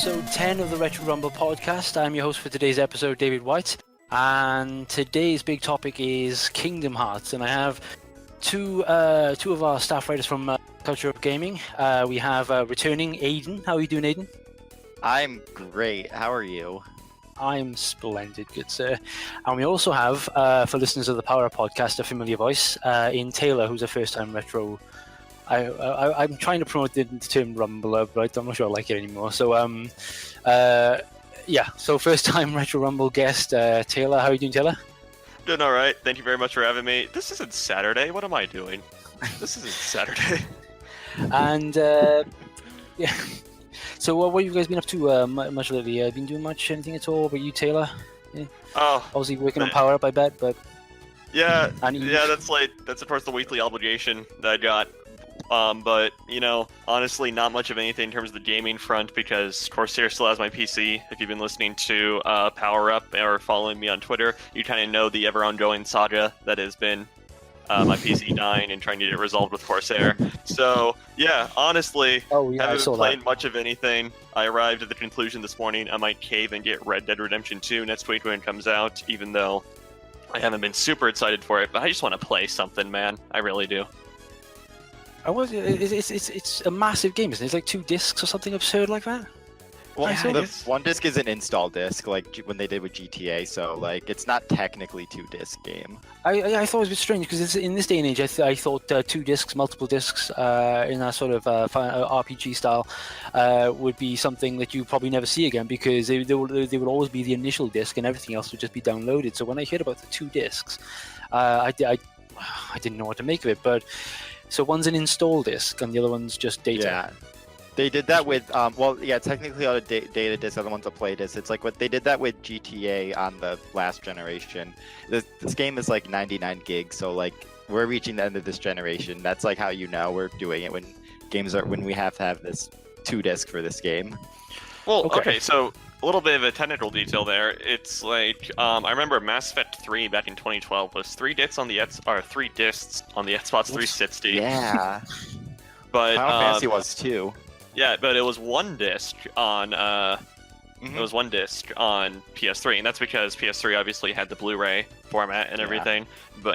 episode 10 of the Retro Rumble podcast. I'm your host for today's episode, David White, and today's big topic is Kingdom Hearts, and I have two of our staff writers from Culture of Gaming. We have returning Aidan. How are you doing, Aidan? I'm great. How are you? I'm splendid, good sir. And we also have, for listeners of the Power Up podcast, a familiar voice, Aidan Taylor, who's a first-time retro. I'm trying to promote the term Rumbler, but I'm not sure I like it anymore. So, so first-time Retro Rumble guest, Taylor. How are you doing, Taylor? Doing all right. Thank you very much for having me. This isn't Saturday. What am I doing? This isn't Saturday. And, yeah. So what have you guys been up to much lately? Been doing anything at all? But you, Taylor? Yeah. Oh, obviously working on Power Up, I bet, but... Yeah, that's of course the weekly obligation that I got. But, honestly, not much of anything in terms of the gaming front because Corsair still has my PC. If you've been listening to Power Up or following me on Twitter, you kind of know the ever-ongoing saga that has been my PC dying and trying to get it resolved with Corsair. So, yeah, honestly, haven't played much of anything. I arrived at the conclusion this morning I might cave and get Red Dead Redemption 2 next week when it comes out, even though I haven't been super excited for it, but I just want to play something, man. I really do. It's a massive game, isn't it? It's like 2 discs or something absurd like that? Well, the one disc is an install disc, like when they did with GTA, so like it's not technically 2-disc game. I thought it was a bit strange because in this day and age, I thought 2 discs, multiple discs, in that sort of RPG style, would be something that you probably never see again because they would always be the initial disc and everything else would just be downloaded. So when I heard about the 2 discs, I didn't know what to make of it. But so one's an install disc and the other one's just data. Yeah. They did that with, technically on a data disc, other one's a play disc. It's like what they did that with GTA on the last generation. This game is like 99 gigs, so like we're reaching the end of this generation. That's like how we're doing it when we have to have this 2 disc for this game. Well, okay, so a little bit of a technical detail there. It's like I remember Mass Effect 3 back in 2012 was 3 discs on the Xbox 360. Yeah. But Final Fantasy was 2. Yeah, but it was 1 disc on it was 1 disc on PS3, and that's because PS3 obviously had the Blu-ray format and everything,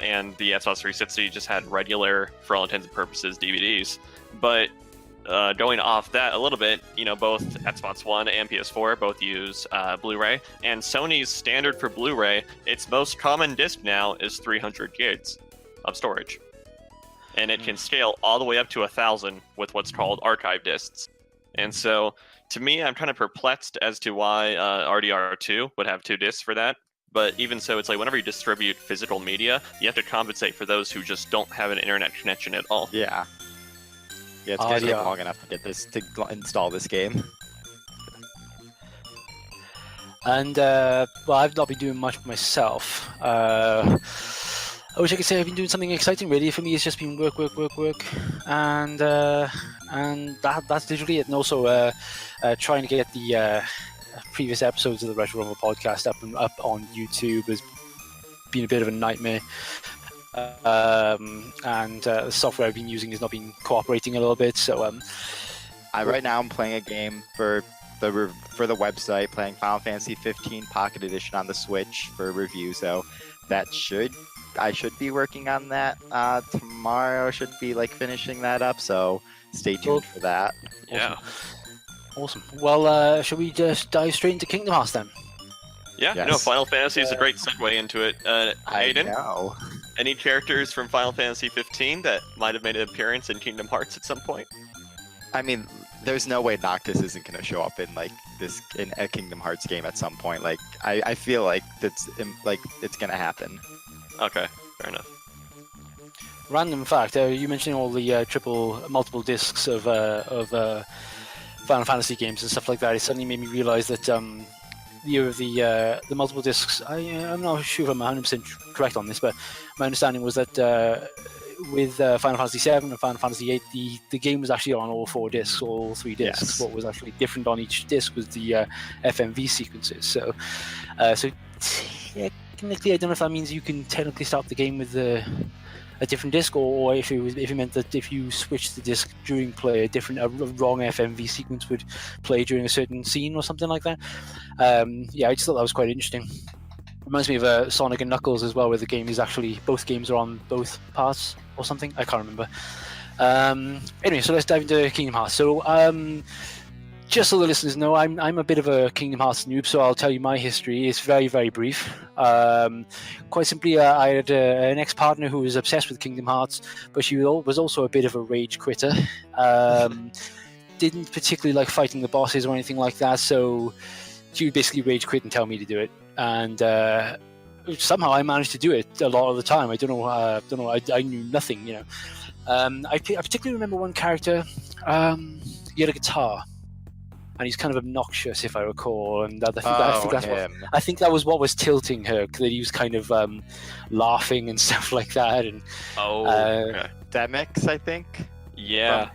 and the Xbox 360 just had regular, for all intents and purposes, DVDs. But going off that a little bit, both Xbox One and PS4 both use Blu-ray, and Sony's standard for Blu-ray, its most common disc now is 300 gigs of storage. And it can scale all the way up to 1,000 with what's called archive discs. And so, to me, I'm kind of perplexed as to why RDR2 would have 2 discs for that. But even so, it's like whenever you distribute physical media, you have to compensate for those who just don't have an internet connection at all. Yeah. Yeah, it's going to take long enough to install this game. And, I've not been doing much myself. I wish I could say I've been doing something exciting. Really, for me, it's just been work, and that's literally it. And also, trying to get the previous episodes of the Retro Rumble podcast up on YouTube has been a bit of a nightmare. And the software I've been using has not been cooperating a little bit. So, right now I'm playing a game for the website, playing Final Fantasy 15 Pocket Edition on the Switch for review. So I should be working on that tomorrow. Should be finishing that up, so stay tuned for that. Yeah. Awesome. Well, shall we just dive straight into Kingdom Hearts then? Yeah, yes. Final Fantasy is a great segue into it. Aidan, I know. Any characters from Final Fantasy 15 that might have made an appearance in Kingdom Hearts at some point? I mean, there's no way Noctis isn't going to show up in in a Kingdom Hearts game at some point. I feel like it's going to happen. Okay, fair enough. Random fact: you mentioned all the multiple discs of Final Fantasy games and stuff like that. It suddenly made me realize that the multiple discs. I'm not sure if I'm 100% correct on this, but my understanding was that with Final Fantasy 7 and Final Fantasy 8, the game was actually on all 4 discs, all 3 discs. Yes. What was actually different on each disc was the FMV sequences. So technically, I don't know if that means you can technically start the game with the a different disc, or if it meant that if you switched the disc during play, a wrong FMV sequence would play during a certain scene or something like that. I just thought that was quite interesting. Reminds me of Sonic and Knuckles as well, where the game is actually both games are on both parts or something. I can't remember. Anyway, so let's dive into Kingdom Hearts. So just so the listeners know, I'm a bit of a Kingdom Hearts noob, so I'll tell you my history. It's very, very brief. Quite simply, I had an ex-partner who was obsessed with Kingdom Hearts, but she was also a bit of a rage quitter. Didn't particularly like fighting the bosses or anything like that, so she would basically rage quit and tell me to do it. And somehow I managed to do it a lot of the time. I don't know. I knew nothing, you know. I particularly remember one character. He had a guitar. And he's kind of obnoxious, if I recall. And I think that was what was tilting her, that he was kind of laughing and stuff like that. And okay. Demix, I think. Yeah.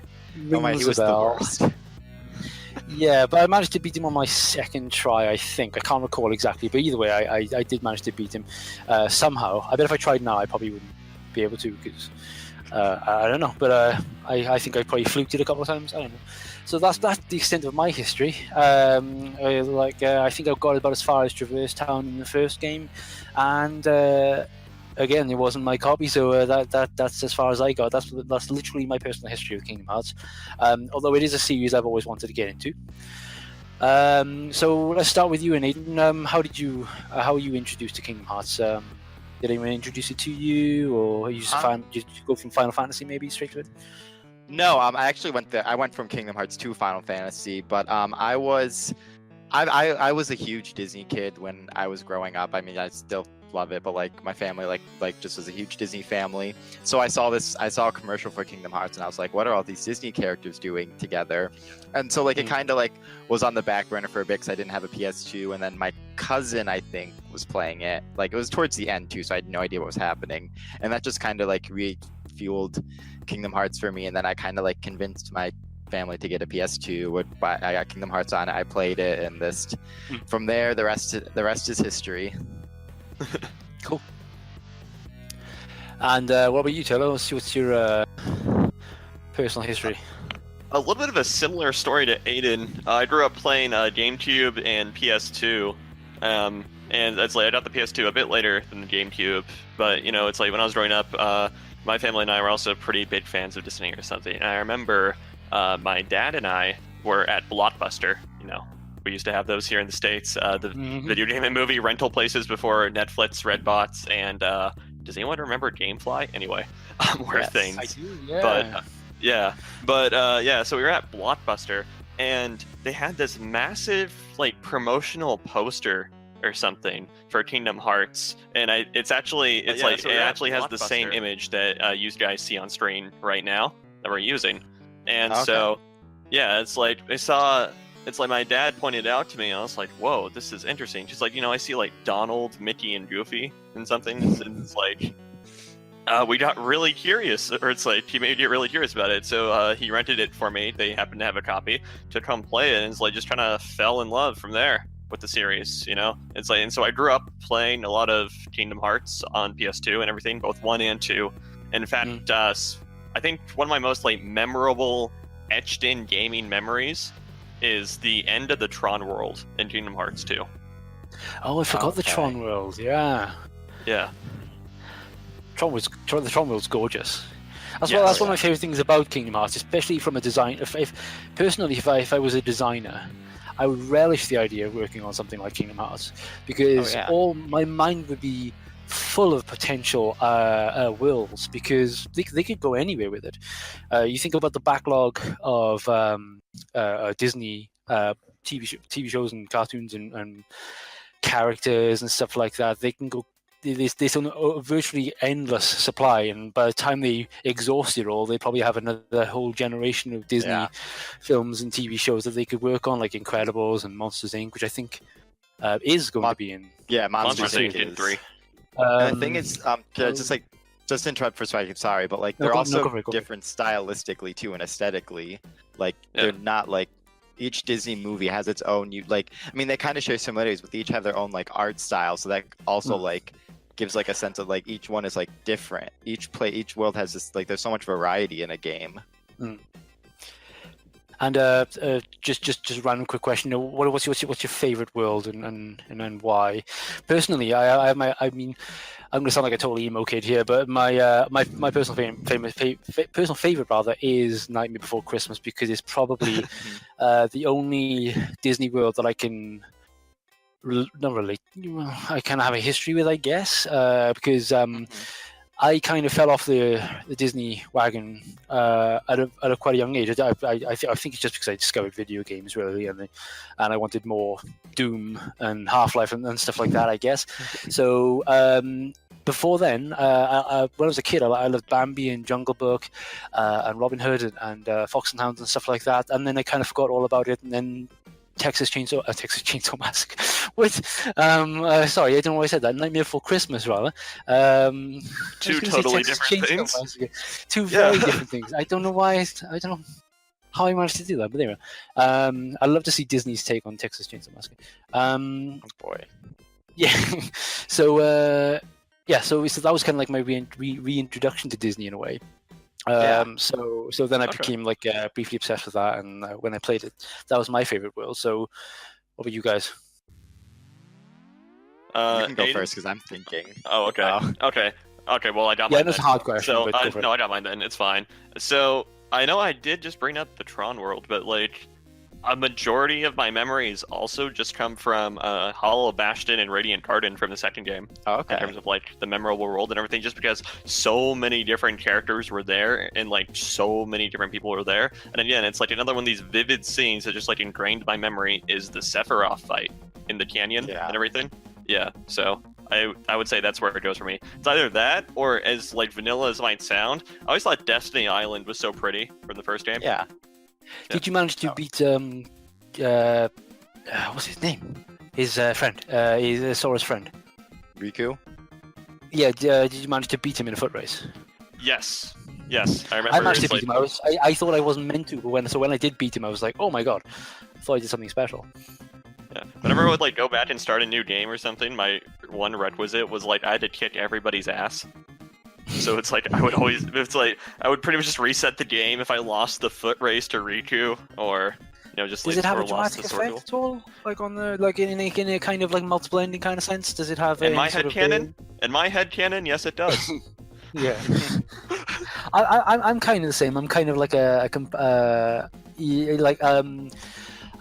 Oh my, he was the worst. Yeah, but I managed to beat him on my second try, I think. I can't recall exactly, but either way, I did manage to beat him somehow. I bet if I tried now, I probably wouldn't be able to, because I don't know. But I think I probably fluked it a couple of times. I don't know. So that's the extent of my history. I think I got about as far as Traverse Town in the first game, and again, it wasn't my copy, so that's as far as I got. That's literally my personal history with Kingdom Hearts. Although it is a series I've always wanted to get into. So let's start with you, and Aidan. How were you introduced to Kingdom Hearts? Did anyone introduce it to you, or you just did you go from Final Fantasy maybe straight to it? No, I actually went there. I went from Kingdom Hearts to Final Fantasy, but I was a huge Disney kid when I was growing up. I mean, I still love it, but like my family like just was a huge Disney family. So I saw a commercial for Kingdom Hearts, and I was like, what are all these Disney characters doing together? And so like it kind of like was on the back burner for a bit because I didn't have a PS2, and then my cousin, I think, was playing it. Like it was towards the end too, so I had no idea what was happening, and that just kind of like fueled Kingdom Hearts for me. And then I kind of like convinced my family to get a PS2. I got Kingdom Hearts on it, I played it, and from there the rest is history. Cool. And what about you, Taylor? What's your personal history? A little bit of a similar story to Aidan. I grew up playing GameCube and PS2, and that's like I got the PS2 a bit later than the GameCube. But you know, it's like when I was growing up, my family and I were also pretty big fans of Disney or something. And I remember my dad and I were at Blockbuster. You know, we used to have those here in the States, the video game and movie rental places before Netflix, Redbox, and does anyone remember GameFly? Anyway, Yes, things. I do, yeah. So we were at Blockbuster, and they had this massive like promotional poster or something for Kingdom Hearts, and it actually has the same image that you guys see on screen right now that we're using. And so it's like my dad pointed it out to me, and I was like, whoa, this is interesting. She's like, I see like Donald, Mickey, and Goofy and something. It's like we got really curious, or it's like he made me get really curious about it. So he rented it for me. They happened to have a copy to come play it, and it's like just kind of fell in love from there with the series. It's like, and so I grew up playing a lot of Kingdom Hearts on PS2 and everything, both 1 and 2. And in fact, I think one of my most like memorable etched in gaming memories is the end of the Tron world in Kingdom Hearts 2. Oh, I forgot the Tron world. Yeah. The Tron world's gorgeous. That's one of my favorite things about Kingdom Hearts, especially from a design. If I was a designer, I would relish the idea of working on something like Kingdom Hearts, because all my mind would be full of potential worlds, because they could go anywhere with it. You think about the backlog of Disney TV shows and cartoons and characters and stuff like that. They can go. There's a virtually endless supply, and by the time they exhaust it all, they probably have another whole generation of Disney films and TV shows that they could work on, like Incredibles and Monsters Inc., which I think is going to be in. Yeah, Monsters Inc. in 3. And the thing is, just interrupt for a second, sorry, but like they're also different stylistically too and aesthetically. Like they're not like each Disney movie has its own. They kind of share similarities, but they each have their own like art style. So that also like gives like a sense of like each one is like different. Each world has this like there's so much variety in a game. And just a random quick question. What's your favorite world and why? Personally, I mean, I'm gonna sound like a total emo kid here, but my personal personal favorite rather is Nightmare Before Christmas, because it's probably the only Disney world that I can not relate. I kind of have a history with, I guess, because I kind of fell off the Disney wagon at a quite a young age. I think it's just because I discovered video games really, and I wanted more Doom and Half-Life and stuff like that, I guess. So before then, when I was a kid, I loved Bambi and Jungle Book and Robin Hood and Fox and Hounds and stuff like that. And then I kind of forgot all about it, and then Texas Chainsaw Massacre. What? Sorry, I don't know why I said that. Nightmare Before Christmas, rather. Two totally different things. Two very different things. I don't know why. I don't know how I managed to do that, but anyway. I'd love to see Disney's take on Texas Chainsaw Massacre. Oh boy. Yeah. So that was kind of like my reintroduction to Disney in a way. So then I became like briefly obsessed with that, and when I played it, that was my favorite world. So, what about you guys? You can go first because I'm thinking. Oh, okay. Okay. Well, I got mine. Yeah, that's a hard question. So I got mine then. It's fine. So I know I did just bring up the Tron world, but like a majority of my memories also just come from Hollow Bastion and Radiant Garden from the second game. Oh, okay. In terms of like the memorable world and everything, just because so many different characters were there and like so many different people were there. And again, it's like another one of these vivid scenes that just like ingrained my memory is the Sephiroth fight in the canyon and everything. Yeah, so I would say that's where it goes for me. It's either that or, as like vanilla as it might sound, I always thought Destiny Island was so pretty from the first game. Yeah. Did you manage to beat what's his name? His friend, his Sora's friend. Riku? Yeah, did you manage to beat him in a foot race? Yes, I remember. I managed to beat him. I thought I wasn't meant to, but when I did beat him, I was like, oh my god, I thought I did something special. Yeah. Whenever I would like go back and start a new game or something, my one requisite was like I had to kick everybody's ass. So it's like I would pretty much just reset the game if I lost the foot race to Riku, or just does like it have a lost dramatic the sword effect at all? Like on the in a kind of like multiple ending kind of sense? Does it have in my head canon? In my head canon, yes, it does. Yeah. I'm kind of the same. I'm kind of like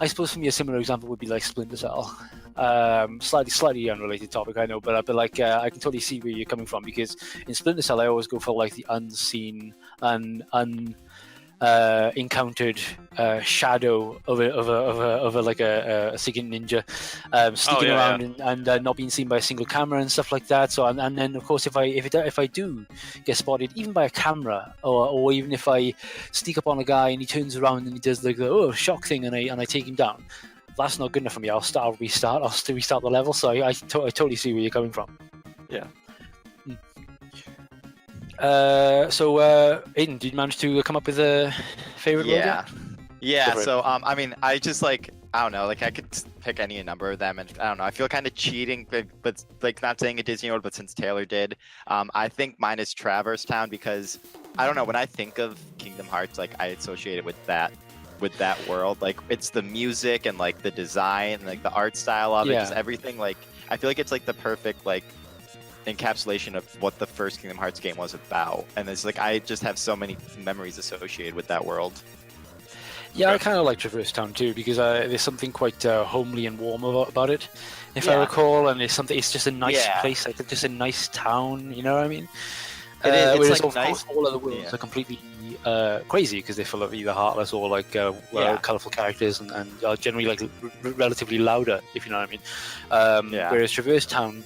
I suppose for me a similar example would be like Splinter Cell. Slightly unrelated topic, I know, but I can totally see where you're coming from, because in Splinter Cell I always go for like the unseen and encountered shadow of a second ninja sneaking around and not being seen by a single camera and stuff like that. So and then of course if I do get spotted even by a camera, or even if I sneak up on a guy and he turns around and he does like the shock thing and I take him down, that's not good enough for me. I'll restart the level. So I totally see where you're coming from. Yeah. Aidan, did you manage to come up with a favorite world? Yeah. So I mean, I just like, I don't know, like I could pick any number of them, and I don't know, I feel kind of cheating, but like not saying a Disney world, but since Taylor did, I think mine is Traverse Town, because I don't know, when I think of Kingdom Hearts, like I associate it with that world. Like it's the music and like the design and like the art style of it, just everything. Like I feel like it's like the perfect like encapsulation of what the first Kingdom Hearts game was about, and it's like I just have so many memories associated with that world. Yeah, I kind of like Traverse Town too, because there's something quite homely and warm about it, if I recall, and it's just a nice place, like just a nice town, you know what I mean? Whereas like of course all other worlds are completely crazy, because they're full of either heartless or like colourful characters and are generally like relatively louder, if you know what I mean. Whereas Traverse Town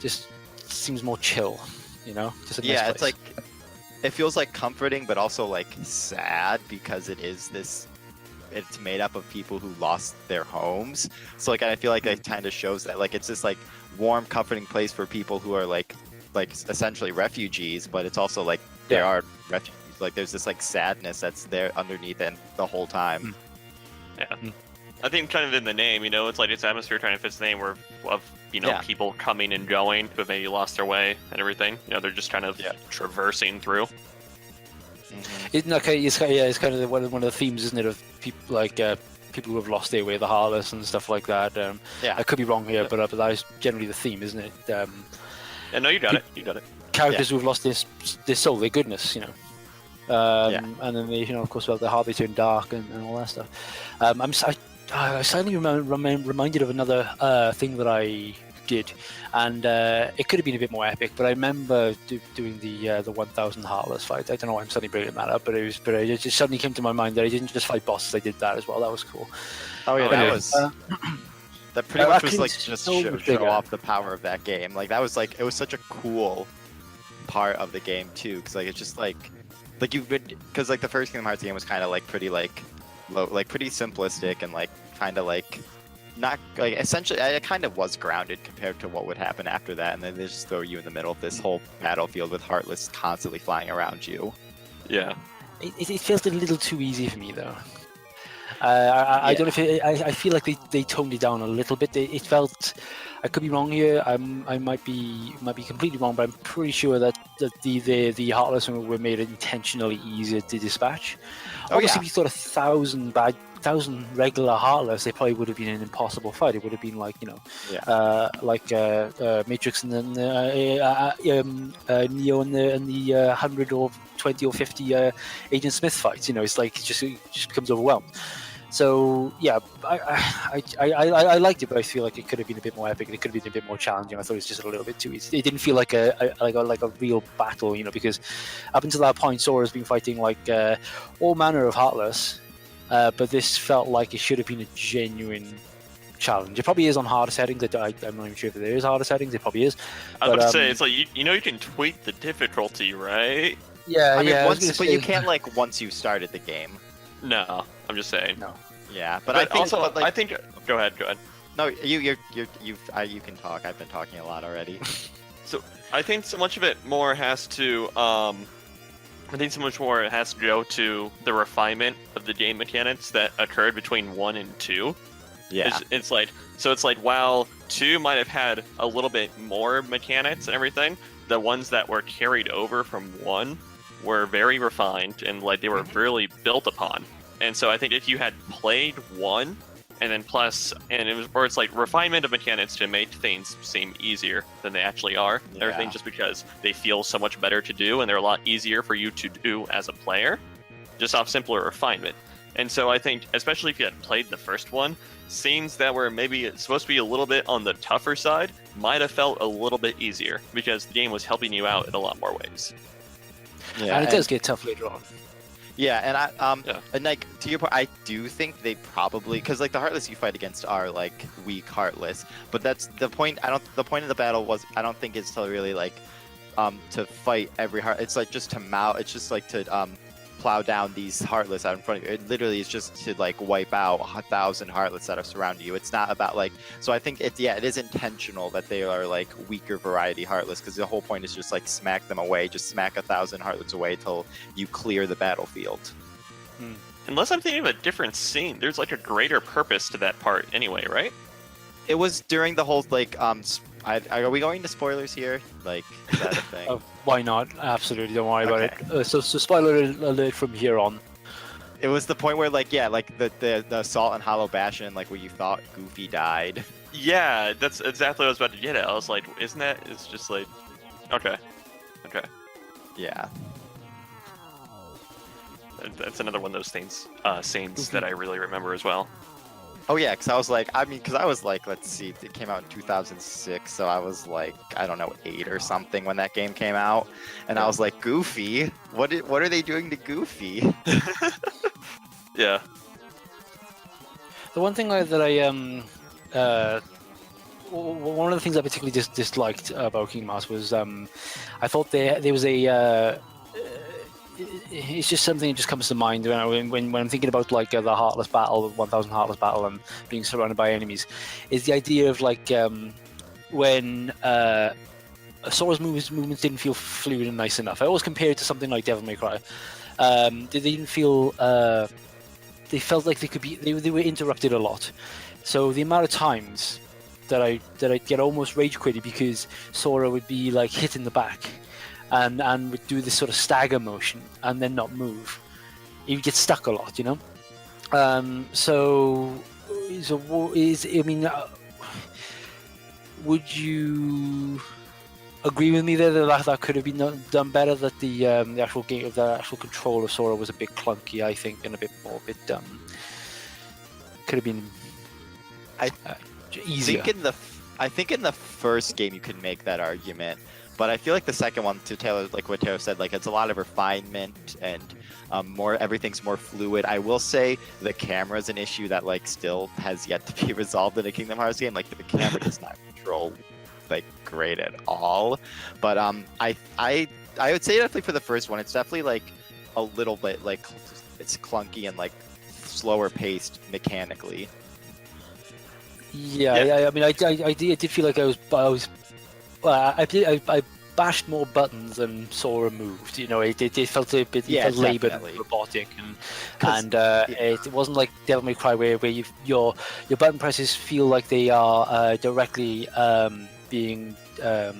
just seems more chill, just a nice place. It's like it feels like comforting but also like sad, because it's made up of people who lost their homes. So like I feel like it kind of shows that like it's this like warm, comforting place for people who are like essentially refugees, but it's also like there are refugees. Like there's this like sadness that's there underneath and the whole time. I think kind of in the name, it's like its atmosphere kind of fits the name of Yeah. people coming and going who maybe lost their way and everything. They're just kind of traversing through. It's kind of one of the themes, isn't it, of people people who have lost their way, the Heartless and stuff like that. I could be wrong here, but that is generally the theme, isn't it? Yeah, no, you got it. You got it. Characters who have lost their soul, their goodness, and then they, of course, their heart, they turn dark and all that stuff. I suddenly reminded of another thing that I did, and it could have been a bit more epic, but I remember doing the 1000 Heartless fight. I don't know why I'm suddenly bringing that up, but it just suddenly came to my mind that I didn't just fight bosses, I did that as well. That was cool. Oh yeah, Anyway, that was that pretty much was like just show off the power of that game. Like that was like it was such a cool part of the game too, because like it's just like you would, because like the first Kingdom Hearts game was kind of like pretty like low, like pretty simplistic and like kind of like not like essentially it kind of was grounded compared to what would happen after that, and then they just throw you in the middle of this whole battlefield with Heartless constantly flying around you. Yeah. It felt a little too easy for me though. I don't know if I feel like they toned it down a little bit. It felt, I could be wrong here. I might be completely wrong, but I'm pretty sure that the Heartless were made intentionally easier to dispatch. Obviously, if you thought 1,000 regular Heartless, they probably would have been an impossible fight. It would have been like Matrix and then Neo and the 100 or 20 or 50 Agent Smith fights. It's like it just becomes overwhelmed. So yeah, I liked it, but I feel like it could have been a bit more epic and it could have been a bit more challenging. I thought it was just a little bit too easy. It didn't feel like a real battle, because up until that point, Sora's been fighting like all manner of Heartless, but this felt like it should have been a genuine challenge. It probably is on harder settings. I'm not even sure if there is harder settings. It probably is. I was about to say, it's like you can tweak the difficulty, right? Yeah, I mean, but you can't like once you started the game. No, I'm just saying. No. Yeah, but I think I think. Go ahead. No, you can talk. I've been talking a lot already. So I think so much of it more has to. I think so much more it has to go to the refinement of the game mechanics that occurred between 1 and 2. Yeah. It's like while 2 might have had a little bit more mechanics and everything, the ones that were carried over from 1 were very refined and like they were really built upon. And so I think if you had played 1 and then it's like refinement of mechanics to make things seem easier than they actually are. Yeah. Everything just because they feel so much better to do and they're a lot easier for you to do as a player, just off simpler refinement. And so I think, especially if you had played the first one, scenes that were maybe supposed to be a little bit on the tougher side might have felt a little bit easier because the game was helping you out in a lot more ways. Yeah, and it does get tough later on. Yeah, and and like to your point, I do think they probably, because like the Heartless you fight against are like weak Heartless, but that's the point. The point of the battle was, I don't think it's to really like to fight every heart. It's like just to It's just like to plow down these Heartless out in front of you. It literally is just to like wipe out 1,000 Heartless that are surrounding you. It's not about like, so I think it is intentional that they are like weaker variety Heartless, because the whole point is just like smack them away, just smack 1,000 Heartless away till you clear the battlefield. Unless I'm thinking of a different scene, there's like a greater purpose to that part anyway, right? It was during the whole like are we going to spoilers here? Like, is that a thing? Why not? Absolutely, don't worry about it. So spoiler alert from here on. It was the point where like the assault on Hollow Bastion, like where you thought Goofy died. Yeah, that's exactly what I was about to get at. I was like, isn't that? It's just like, okay. Yeah. That's another one of those things, scenes that I really remember as well. Oh yeah, because I was like, let's see, it came out in 2006, so I was like, I don't know, 8 or something when that game came out, and I was like, Goofy? What are they doing to Goofy? Yeah. The one thing that one of the things I particularly disliked about Kingdom Hearts was I thought there was a it's just something that just comes to mind when I'm thinking about like the Heartless battle, the 1,000 Heartless battle, and being surrounded by enemies, is the idea of like when Sora's movements didn't feel fluid and nice enough. I always compare it to something like Devil May Cry. They didn't feel they felt like they were interrupted a lot. So the amount of times that I'd get almost rage quitted because Sora would be like hit in the back, and would do this sort of stagger motion and then not move. He would get stuck a lot, you know. Would you agree with me there that could have been done better? That the actual game, the actual control of Sora was a bit clunky, I think, and a bit could have been easier. I think in the first game you can make that argument, but I feel like the second one, to Taylor, like what Taylor said, like it's a lot of refinement and everything's more fluid. I will say the camera's an issue that like still has yet to be resolved in a Kingdom Hearts game. Like the camera does not control like great at all. But I would say definitely for the first one, it's definitely like a little bit like it's clunky and like slower paced mechanically. Yeah. I mean, I did feel like I bashed more buttons than Sora moved. You know, it felt a bit laboured and robotic, and it wasn't like Devil May Cry where your button presses feel like they are directly being they're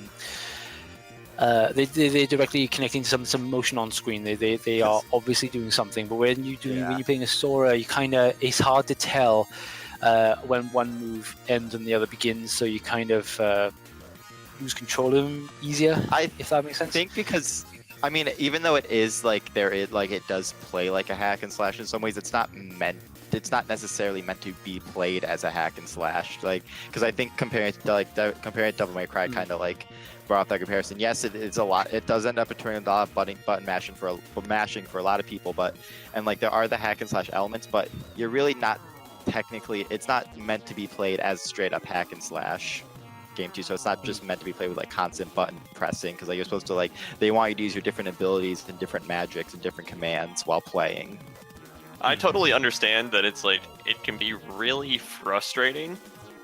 directly connecting to some motion on screen. They are obviously doing something, but when you're playing a Sora, it's hard to tell when one move ends and the other begins. So you kind of lose control of them easier, if that makes sense. I think because, I mean, even though it is like it does play like a hack and slash in some ways, it's not necessarily meant to be played as a hack and slash. Like, because I think comparing Devil May Cry kind of like brought up that comparison. Yes, it's a lot. It does end up turning a lot of button mashing for a lot of people, and like there are the hack and slash elements, but you're really not technically. It's not meant to be played as straight up hack and slash game too, so it's not just meant to be played with like constant button pressing, because like you're supposed to like they want you to use your different abilities and different magics and different commands while playing. I totally understand that it's like it can be really frustrating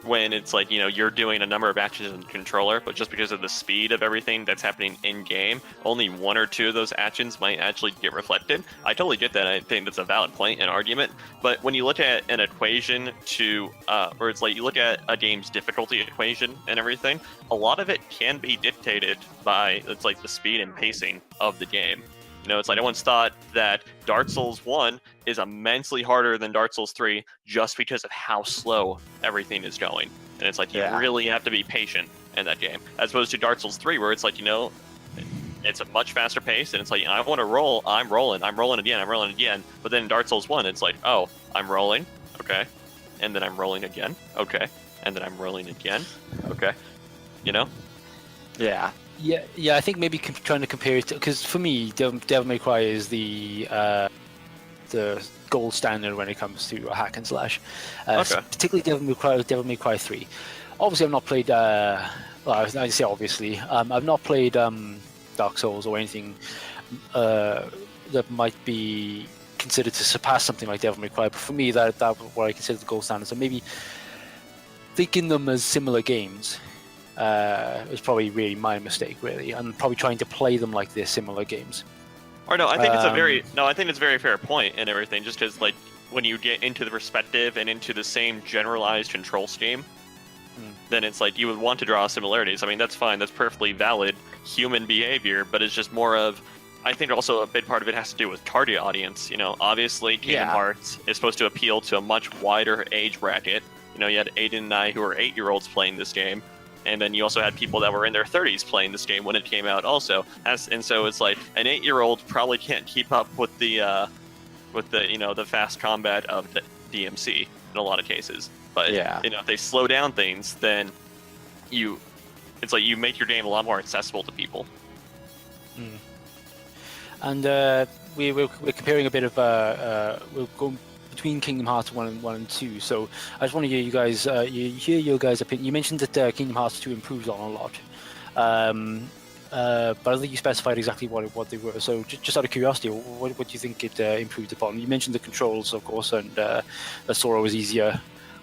when it's like, you know, you're doing a number of actions in the controller, but just because of the speed of everything that's happening in game, only one or two of those actions might actually get reflected. I totally get that. I think that's a valid point and argument. But when you look at an equation or it's like you look at a game's difficulty equation and everything, a lot of it can be dictated by it's like the speed and pacing of the game. You know, it's like I once thought that Dark Souls 1 is immensely harder than Dark Souls 3 just because of how slow everything is going. And it's like you really have to be patient in that game. As opposed to Dark Souls 3 where it's like, you know, it's a much faster pace and it's like, I want to roll, I'm rolling again. But then in Dark Souls 1, it's like, oh, I'm rolling, okay. And then I'm rolling again, okay. And then I'm rolling again, okay. You know? Yeah. Yeah. I think maybe trying to compare it, because for me, Devil May Cry is the gold standard when it comes to a hack and slash. Particularly Devil May Cry 3. Obviously, I've not played. I say obviously. I've not played Dark Souls or anything that might be considered to surpass something like Devil May Cry. But for me, that what I consider the gold standard. So maybe thinking them as similar games was probably really my mistake, really, and probably trying to play them like they're similar games. Or no, I think it's a very fair point and everything. Just because like when you get into the perspective and into the same generalized control scheme, then it's like you would want to draw similarities. I mean, that's fine. That's perfectly valid human behavior, but it's just more of. I think also a big part of it has to do with target audience. You know, obviously Kingdom Hearts is supposed to appeal to a much wider age bracket. You know, you had Aidan and I who are 8-year-olds playing this game. And then you also had people that were in their 30s playing this game when it came out also. And so it's like an 8-year-old probably can't keep up with the you know, the fast combat of the DMC in a lot of cases. But you know, if they slow down things, then it's like you make your game a lot more accessible to people. And we're comparing a bit of we're going between Kingdom Hearts 1 and 2. So I just want to hear you guys, hear your guys' opinion. You mentioned that Kingdom Hearts 2 improves on a lot, but I don't think you specified exactly what they were. So just out of curiosity, what do you think it improved upon? You mentioned the controls, of course, and that Sora was easier,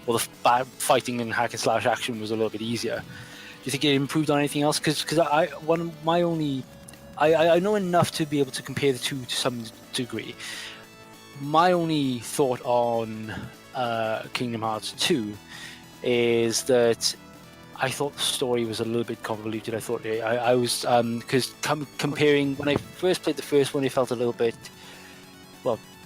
or the fighting and hack and slash action was a little bit easier. Do you think it improved on anything else? Because I know enough to be able to compare the two to some degree. my only thought on Kingdom Hearts 2 is that I thought the story was a little bit convoluted. I thought I was because comparing when I first played the first one, it felt a little bit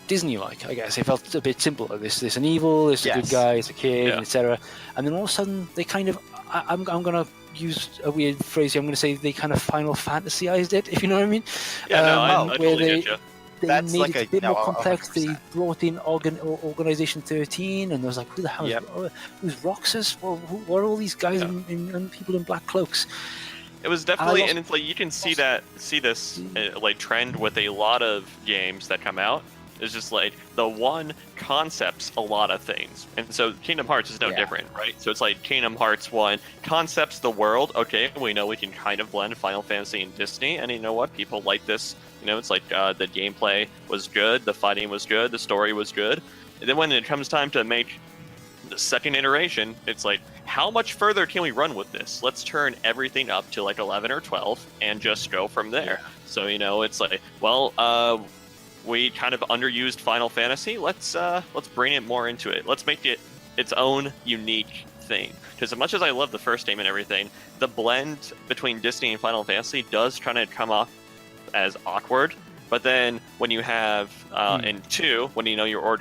Disney-like. I guess it felt a bit simple. Like this an evil, this a good guy, it's a kid, etc. And then all of a sudden they kind of I'm gonna use a weird phrase here. I'm gonna say they kind of Final Fantasyized it, if you know what I mean. I totally get you. They That's made like it a bit more complex. 100%. They brought in Organization 13, and there was like, who the hell who's Roxas? Well, who are all these guys and people in black cloaks? It was definitely, and it's like you can see this like trend with a lot of games that come out. It's just like the one concepts a lot of things, and so Kingdom Hearts is no different, right? So it's like Kingdom Hearts 1 concepts the world. Okay, we know we can kind of blend Final Fantasy and Disney, and you know what? People like this. You know, it's like the gameplay was good, the fighting was good, the story was good. And then when it comes time to make the second iteration, it's like, how much further can we run with this? Let's turn everything up to like 11 or 12 and just go from there. So, you know, it's like, well, we kind of underused Final Fantasy. Let's bring it more into it. Let's make it its own unique thing. Because as much as I love the first game and everything, the blend between Disney and Final Fantasy does try to come off as awkward. But then when you have in 2, when you know you're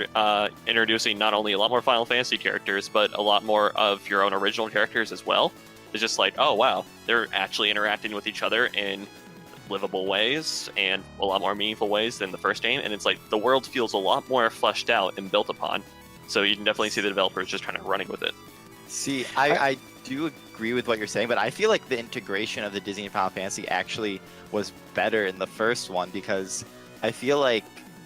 introducing not only a lot more Final Fantasy characters, but a lot more of your own original characters as well, it's just like, oh wow, they're actually interacting with each other in livable ways and a lot more meaningful ways than the first game. And it's like the world feels a lot more fleshed out and built upon. So you can definitely see the developers just kind of running with it. See, I do agree with what you're saying, but I feel like the integration of the Disney and Final Fantasy actually was better in the first one, because I feel like,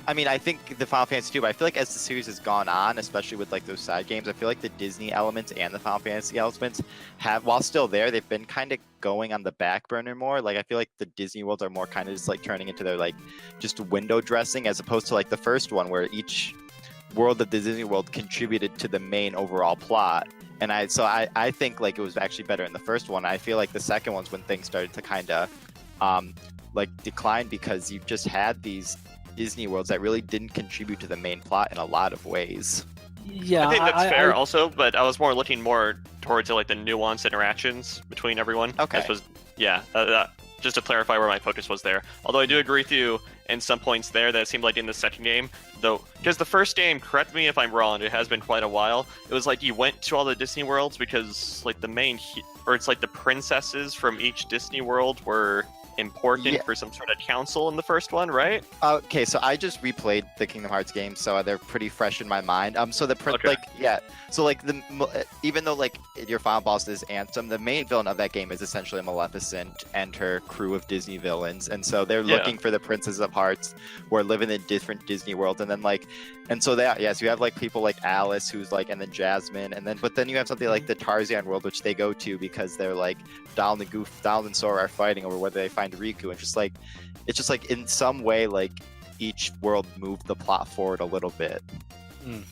I mean, I think the Final Fantasy too, but I feel like as the series has gone on, especially with like those side games, I feel like the Disney elements and the Final Fantasy elements have, while still there, they've been kind of going on the back burner more. Like I feel like the Disney worlds are more kind of just like turning into their like just window dressing, as opposed to like the first one where each world of the Disney world contributed to the main overall plot. And I think like it was actually better in the first one. I feel like the second one's when things started to kind of like decline, because you just had these Disney worlds that really didn't contribute to the main plot in a lot of ways. Yeah, I think that's fair also, but I was looking more towards like the nuanced interactions between everyone. Okay. Just to clarify where my focus was there. Although I do agree with you in some points there that it seemed like in the second game, though, because the first game, correct me if I'm wrong, it has been quite a while. It was like you went to all the Disney worlds because like the main, or it's like the princesses from each Disney world were important for some sort of council in the first one, right? Okay, so I just replayed the Kingdom Hearts games, so they're pretty fresh in my mind. So even though like your final boss is Ansem, the main villain of that game is essentially Maleficent and her crew of Disney villains, and so they're looking for the Princess of Hearts who are living in different Disney worlds, and then like, and so so you have like people like Alice who's like, and then Jasmine, and then but then you have something like the Tarzan world, which they go to because they're like Donald and Sora are fighting over whether they find Riku, and just like it's just like in some way like each world moved the plot forward a little bit.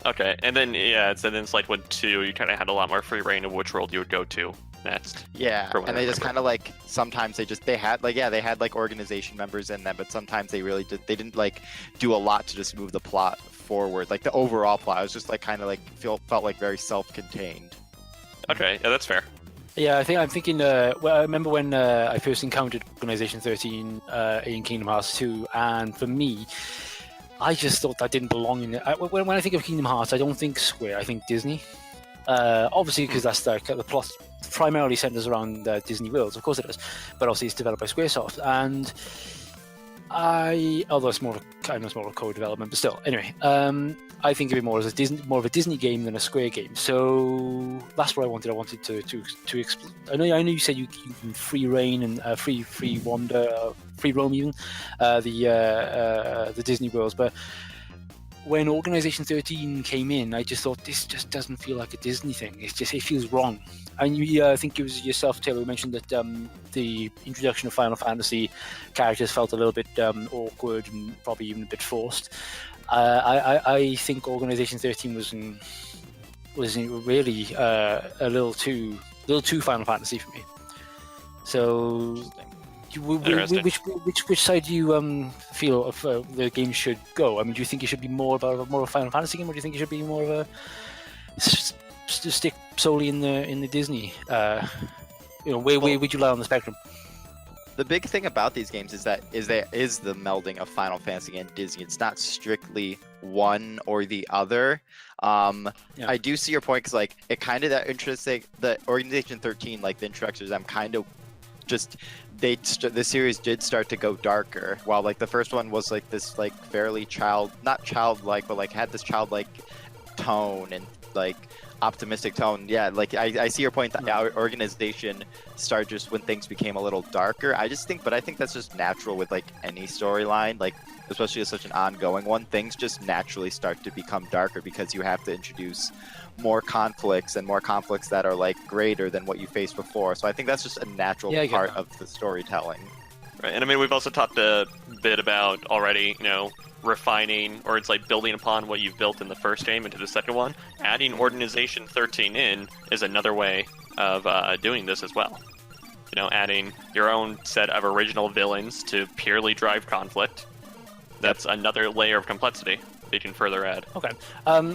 Okay, and then it's like with 2, you kind of had a lot more free reign of which world you would go to next. Yeah, and they just kind of like sometimes they had like organization members in them, but sometimes they didn't like do a lot to just move the plot forward. Like the overall plot was just like kind of like felt like very self-contained. Okay, yeah, that's fair. Yeah, I'm thinking. I remember when I first encountered Organization 13 in Kingdom Hearts 2, and for me, I just thought that didn't belong in it. When I think of Kingdom Hearts, I don't think Square. I think Disney. Obviously, because that's the plot primarily centers around Disney worlds. Of course it does, but obviously it's developed by SquareSoft, and although it's more of co-development, but still. Anyway, I think of it more as more of a Disney game than a Square game. So that's what I wanted. I wanted to explain. I know you said you can free reign and free wander, free roam even the Disney worlds, but when Organization 13 came in, I just thought this just doesn't feel like a Disney thing. It feels wrong. And I think it was yourself, Taylor, who mentioned that the introduction of Final Fantasy characters felt a little bit awkward and probably even a bit forced. I think Organization 13 was really a little too Final Fantasy for me. So Interesting. Which side do you feel of the game should go? I mean, do you think it should be more of a Final Fantasy game, or do you think it should be more of a stick solely in the Disney? Where would you lie on the spectrum? The big thing about these games is that is the melding of Final Fantasy and Disney. It's not strictly one or the other. I do see your point, because like it kind of that interesting. The Organization 13, like the introductions, I'm kind of just the series did start to go darker. While like the first one was like this like fairly not childlike, but like had this childlike tone and like optimistic tone. Yeah, like I see your point that our Organization started just when things became a little darker. I think that's just natural with like any storyline, like especially as such an ongoing one. Things just naturally start to become darker because you have to introduce more conflicts that are like greater than what you faced before. So I think that's just a natural part of the storytelling. Right, and I mean, we've also talked a bit about already, refining, or it's like building upon what you've built in the first game into the second one. Adding Organization 13 in is another way of doing this as well. Adding your own set of original villains to purely drive conflict. That's another layer of complexity that you can further add. Okay.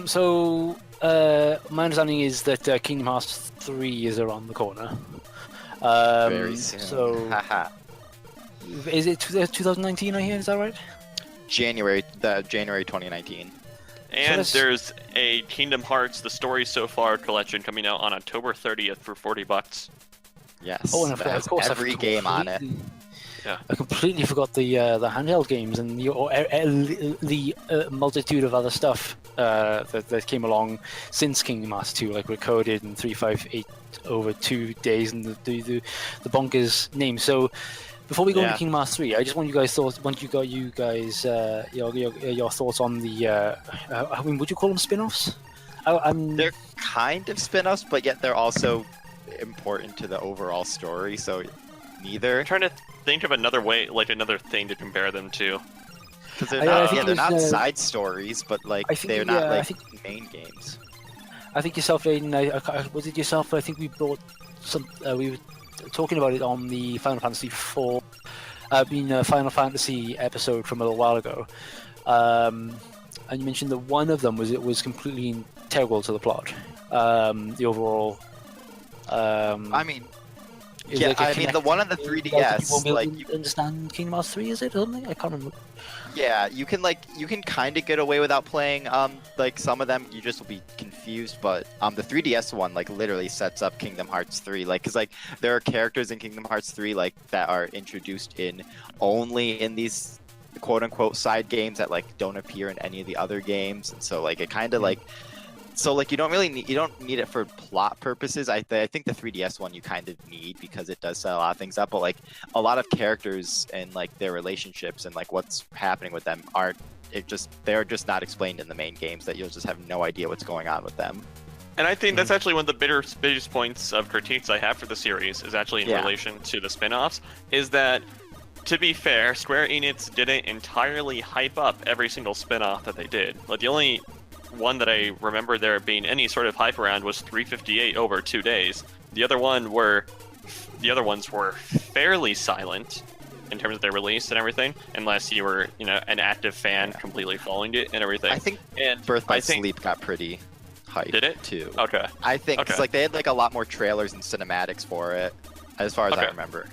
So my understanding is that Kingdom Hearts 3 is around the corner. Very soon. So is it 2019? I hear, is that right? January 2019. And there's a Kingdom Hearts The Story So Far collection coming out on October 30th for $40. Yes. Oh, and of course, every game on it. Yeah. I completely forgot the handheld games and the multitude of other stuff that came along since Kingdom Hearts 2, like recorded in 358 over 2 days, and the bonkers names. So before we go into Kingdom Hearts 3, I just want your thoughts on the I mean, would you call them spin-offs? They're kind of spin-offs, but yet they're also important to the overall story, so neither. I'm trying to think of another way, like another thing to compare them to. Because they're not side stories, but like they're not main games. I think yourself, Aidan, was it yourself? I think we brought some. We were talking about it on the Final Fantasy IV, Final Fantasy episode from a little while ago, and you mentioned that one of them was completely integral to the plot. The overall. I mean, the one on the 3DS, you understand Kingdom Hearts 3, is it, or something? I can't remember. Yeah, you can kind of get away without playing like some of them. You just will be confused, but the 3DS one like literally sets up Kingdom Hearts 3, like because like there are characters in Kingdom Hearts 3 like that are introduced only in these quote unquote side games that like don't appear in any of the other games, and so like it kind of like. So like you don't need it for plot purposes. I think the 3DS one you kind of need because it does set a lot of things up. But like a lot of characters and like their relationships and like what's happening with them they're just not explained in the main games. That you'll just have no idea what's going on with them. And I think that's actually one of the biggest points of critiques I have for the series is actually in relation to the spin-offs. Is that, to be fair, Square Enix didn't entirely hype up every single spin-off that they did. Like the only one that I remember there being any sort of hype around was 358 over 2 days. The other ones were fairly silent in terms of their release and everything, unless you were, an active fan completely following it and everything. I think Birth by Sleep got pretty hyped. Did it? Too. Okay. I think cause, like they had like a lot more trailers and cinematics for it, as far as I remember.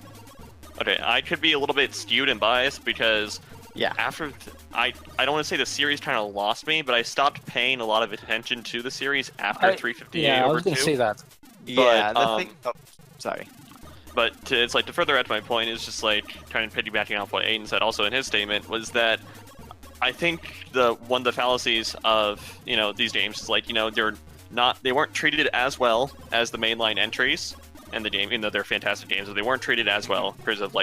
Okay, I could be a little bit skewed and biased because after I don't want to say the series kind of lost me, but I stopped paying a lot of attention to the series after 358 over 2. Yeah, I was going to say that. But, sorry. But to further add to my point, is just like kind of piggybacking off what Aidan said also in his statement, was that I think one of the fallacies of these games is like they weren't treated as well as the mainline entries in the game, even though they're fantastic games, but they weren't treated as well because of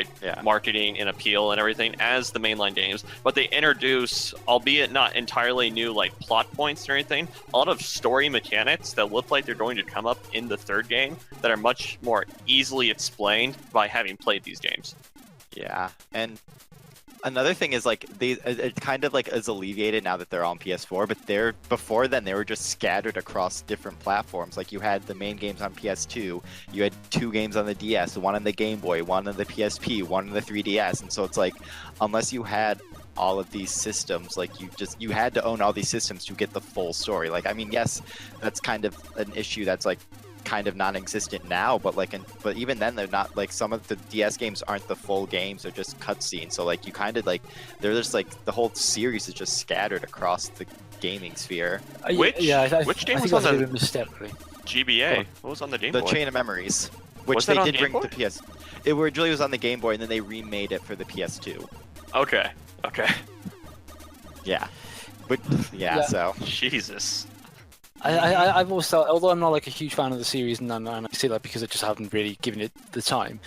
marketing and appeal and everything as the mainline games. But they introduce, albeit not entirely new plot points or anything, a lot of story mechanics that look like they're going to come up in the third game that are much more easily explained by having played these games. Yeah, and Another thing is like it kind of like is alleviated now that they're on PS4, but before then they were just scattered across different platforms. Like you had the main games on PS2, you had 2 games on the DS, one on the Game Boy, one on the PSP, one on the 3DS, and so it's like unless you had all of these systems, like you had to own all these systems to get the full story. Like I mean, yes, that's kind of an issue that's like kind of non-existent now, but but even then they're not like some of the DS games aren't the full games, they're just cutscenes. So like you kind of like they're just like the whole series is just scattered across the gaming sphere. Which game was on the mistake, really. GBA? What was on the Game Boy? The Chain of Memories, which Was they that on did Game bring Boy? to PS. It originally was on the Game Boy, and then they remade it for the PS2. Okay. Yeah, but Yeah. so Jesus. I've always thought, although I'm not like a huge fan of the series, and I say that because I just haven't really given it the time.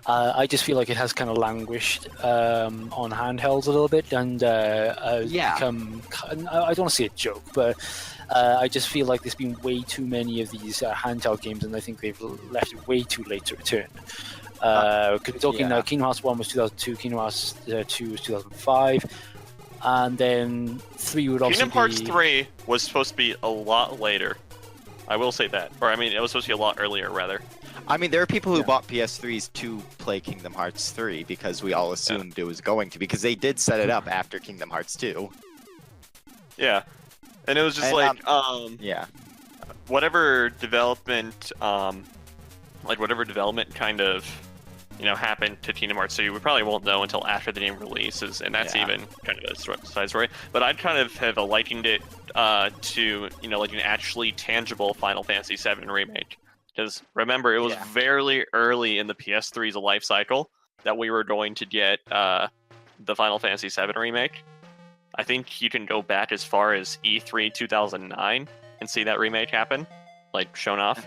I just feel like it has kind of languished on handhelds a little bit, and become. I don't want to say a joke, but I just feel like there's been way too many of these handheld games, and I think they've left it way too late to return. Because we're talking Kingdom Hearts 1 was 2002, Kingdom Hearts 2 was 2005. And then 3 would also Kingdom Hearts 3 was supposed to be a lot later. I will say that. Or, I mean, it was supposed to be a lot earlier, rather. I mean, there are people who bought PS3s to play Kingdom Hearts 3 because we all assumed it was going to, because they did set it up after Kingdom Hearts 2. Yeah. And it was just Yeah. whatever development, whatever development kind of, happened to Kingdom Hearts 2, we probably won't know until after the game releases, and that's even kind of a side story. But I'd kind of have likened it to, like an actually tangible Final Fantasy VII remake. Because remember, it was very early in the PS3's life cycle that we were going to get the Final Fantasy VII remake. I think you can go back as far as E3 2009 and see that remake happen, shown off.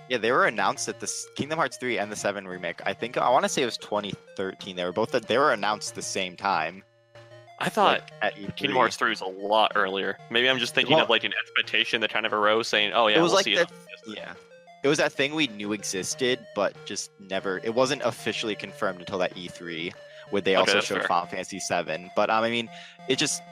Yeah, they were announced at the Kingdom Hearts 3 and the 7 remake. I want to say it was 2013. They were announced the same time. I thought at E3. Kingdom Hearts 3 was a lot earlier. Maybe I'm just thinking of an expectation that kind of arose, saying, "Oh yeah, it was we'll see it." Yeah, it was that thing we knew existed, but just never. It wasn't officially confirmed until that E3, where they also showed Final Fantasy 7. But I mean, it just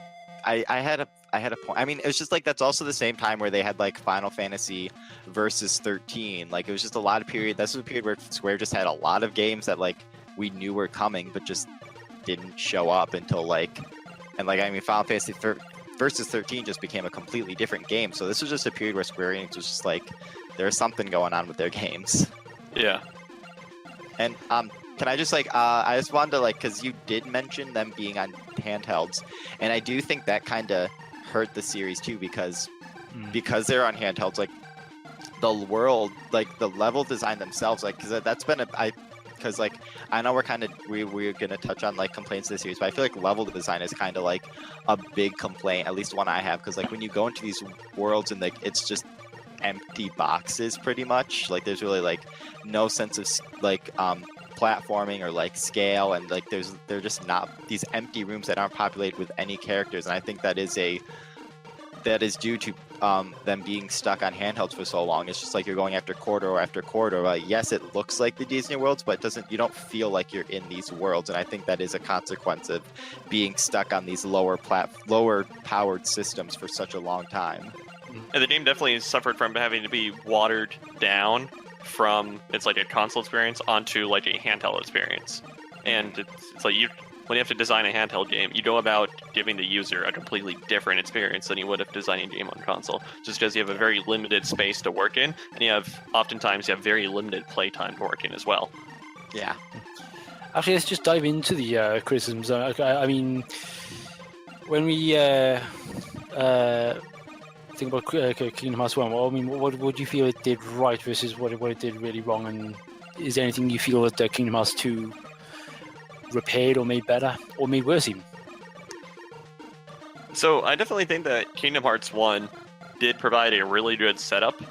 I had a point. I mean, it was just that's also the same time where they had Final Fantasy versus 13. It was just a lot of period. This was a period where Square just had a lot of games that we knew were coming, but just didn't show up until I mean, Final Fantasy versus 13 just became a completely different game. So this was just a period where Square Enix was just there's something going on with their games. Yeah. And can I just I just wanted to because you did mention them being on handhelds, and I do think that kind of hurt the series too, because they're on handhelds, the world, the level design themselves, because that's been because I know we're gonna touch on complaints of the series, but I feel level design is kind of a big complaint, at least one I have, because when you go into these worlds and it's just empty boxes pretty much, there's really no sense of platforming or scale, and they're just not these empty rooms that aren't populated with any characters, and I think that is due to them being stuck on handhelds for so long. It's just you're going after corridor after corridor. Yes, it looks like the Disney worlds, but you don't feel like you're in these worlds, and I think that is a consequence of being stuck on these lower powered systems for such a long time. And the game definitely suffered from having to be watered down from it's a console experience onto a handheld experience. And it's when you have to design a handheld game, you go about giving the user a completely different experience than you would if designing a game on console, just because you have a very limited space to work in, and oftentimes you have very limited playtime to work in as well. Yeah. Actually, let's just dive into the criticisms. I mean, when we think about Kingdom Hearts 1, I mean, what do you feel it did right versus what it did really wrong? And is there anything you feel that Kingdom Hearts 2 repaired or made better or made worse even? So I definitely think that Kingdom Hearts 1 did provide a really good setup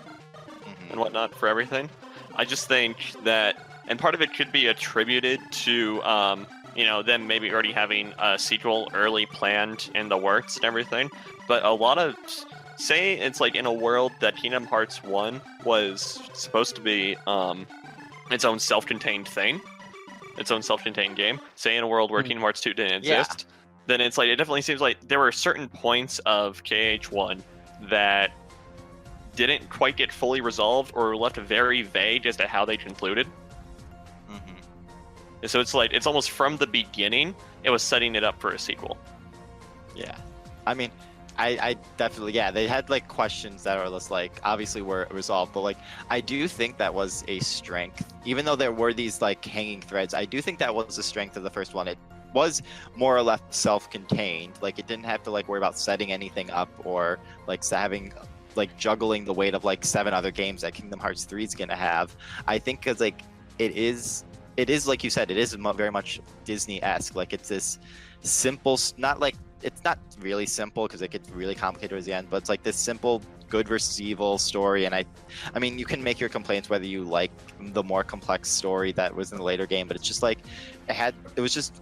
and whatnot for everything. I just think that, and part of it could be attributed to them maybe already having a sequel early planned in the works and everything, but a lot of say it's in a world that Kingdom Hearts 1 was supposed to be its own self-contained thing. its own self-contained game, say in a world where Kingdom Hearts 2 didn't Yeah. exist, then it's like it definitely seems like there were certain points of KH1 that didn't quite get fully resolved or were left very vague as to how they concluded. So it's like it's almost from the beginning it was setting it up for a sequel. Yeah, I mean, I definitely, yeah, they had like questions that are just like obviously were resolved, but like I do think that was a strength, even though there were these like hanging threads. I do think that was the strength of the first one. It was more or less self-contained. Like it didn't have to like worry about setting anything up or like having like juggling the weight of like 7 other games that Kingdom Hearts 3 is gonna have. I think because like it is like you said, it is very much Disney-esque. Like it's this simple, not like it's not really simple because it gets really complicated towards the end, but it's like this simple good versus evil story. And I mean, you can make your complaints whether you like the more complex story that was in the later game, but it's just like it was just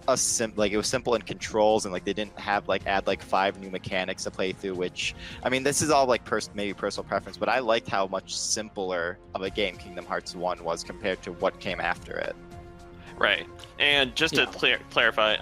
like it was simple in controls, and like they didn't have like add like 5 new mechanics to play through. Which I mean, this is all like maybe personal preference, but I liked how much simpler of a game Kingdom Hearts 1 was compared to what came after it. Right. And just to clarify,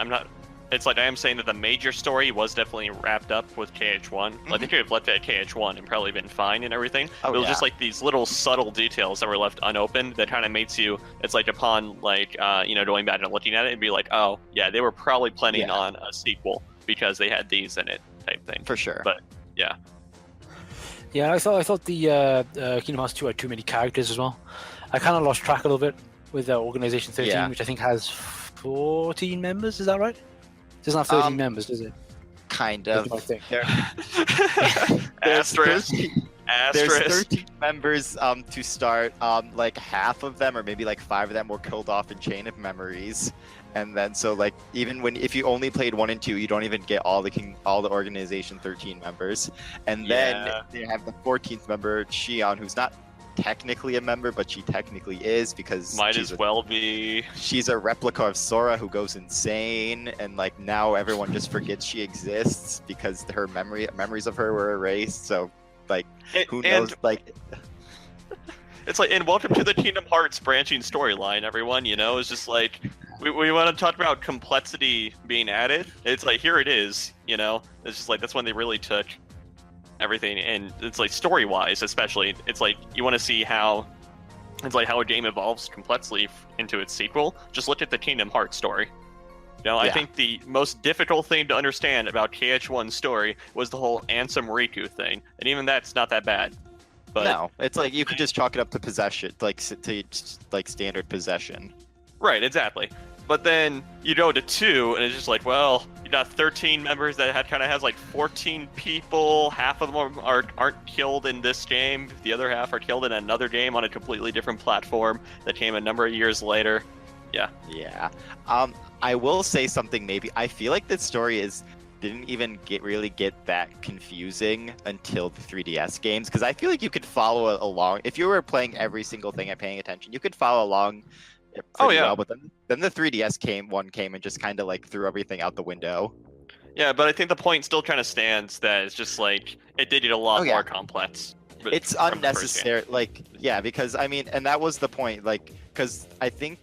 it's like I am saying that the major story was definitely wrapped up with KH1. Like they could have left it at KH1 and probably been fine and everything. Oh, it was just like these little subtle details that were left unopened that kind of makes you, it's like upon like, going back and looking at it and be like, oh, yeah, they were probably planning on a sequel because they had these in it type thing. For sure. But yeah. Yeah, I thought the Kingdom Hearts 2 had too many characters as well. I kind of lost track a little bit with Organization 13, which I think has 14 members. Is that right? It doesn't have 13 members, does it? Kind of. Asterisk. There's 13 members to start. Like half of them, or maybe like 5 of them, were killed off in Chain of Memories. And then so like even if you only played 1 and 2, you don't even get all the Organization 13 members. And then they have the 14th member, Xion, who's not technically a member, but she technically is because might as well be. She's a replica of Sora who goes insane, and like now everyone just forgets she exists because her memories of her were erased. So like who knows? Like it's like, and welcome to the Kingdom Hearts branching storyline, everyone. It's just like we want to talk about complexity being added. It's like here it is. It's just like that's when they really took everything, and it's like story-wise especially, it's like you want to see how a game evolves complexly into its sequel. Just look at the Kingdom Hearts story. I think the most difficult thing to understand about KH1's story was the whole Ansem Riku thing, and even that's not that bad. But no, it's like you could just chalk it up to possession, like standard possession. Right, exactly. But then you go to 2, and it's just like, well, you got 13 members that has like 14 people. Half of them aren't killed in this game. The other half are killed in another game on a completely different platform that came a number of years later. Yeah. Yeah. I will say something. Maybe I feel like this story didn't even really get that confusing until the 3DS games, because I feel like you could follow along if you were playing every single thing and paying attention. You could follow along. Well, but then the 3DS came and just kind of like threw everything out the window. Yeah, but I think the point still kind of stands that it's just like it did get a lot more complex. It's unnecessary, because I mean, and that was the point, like, because I think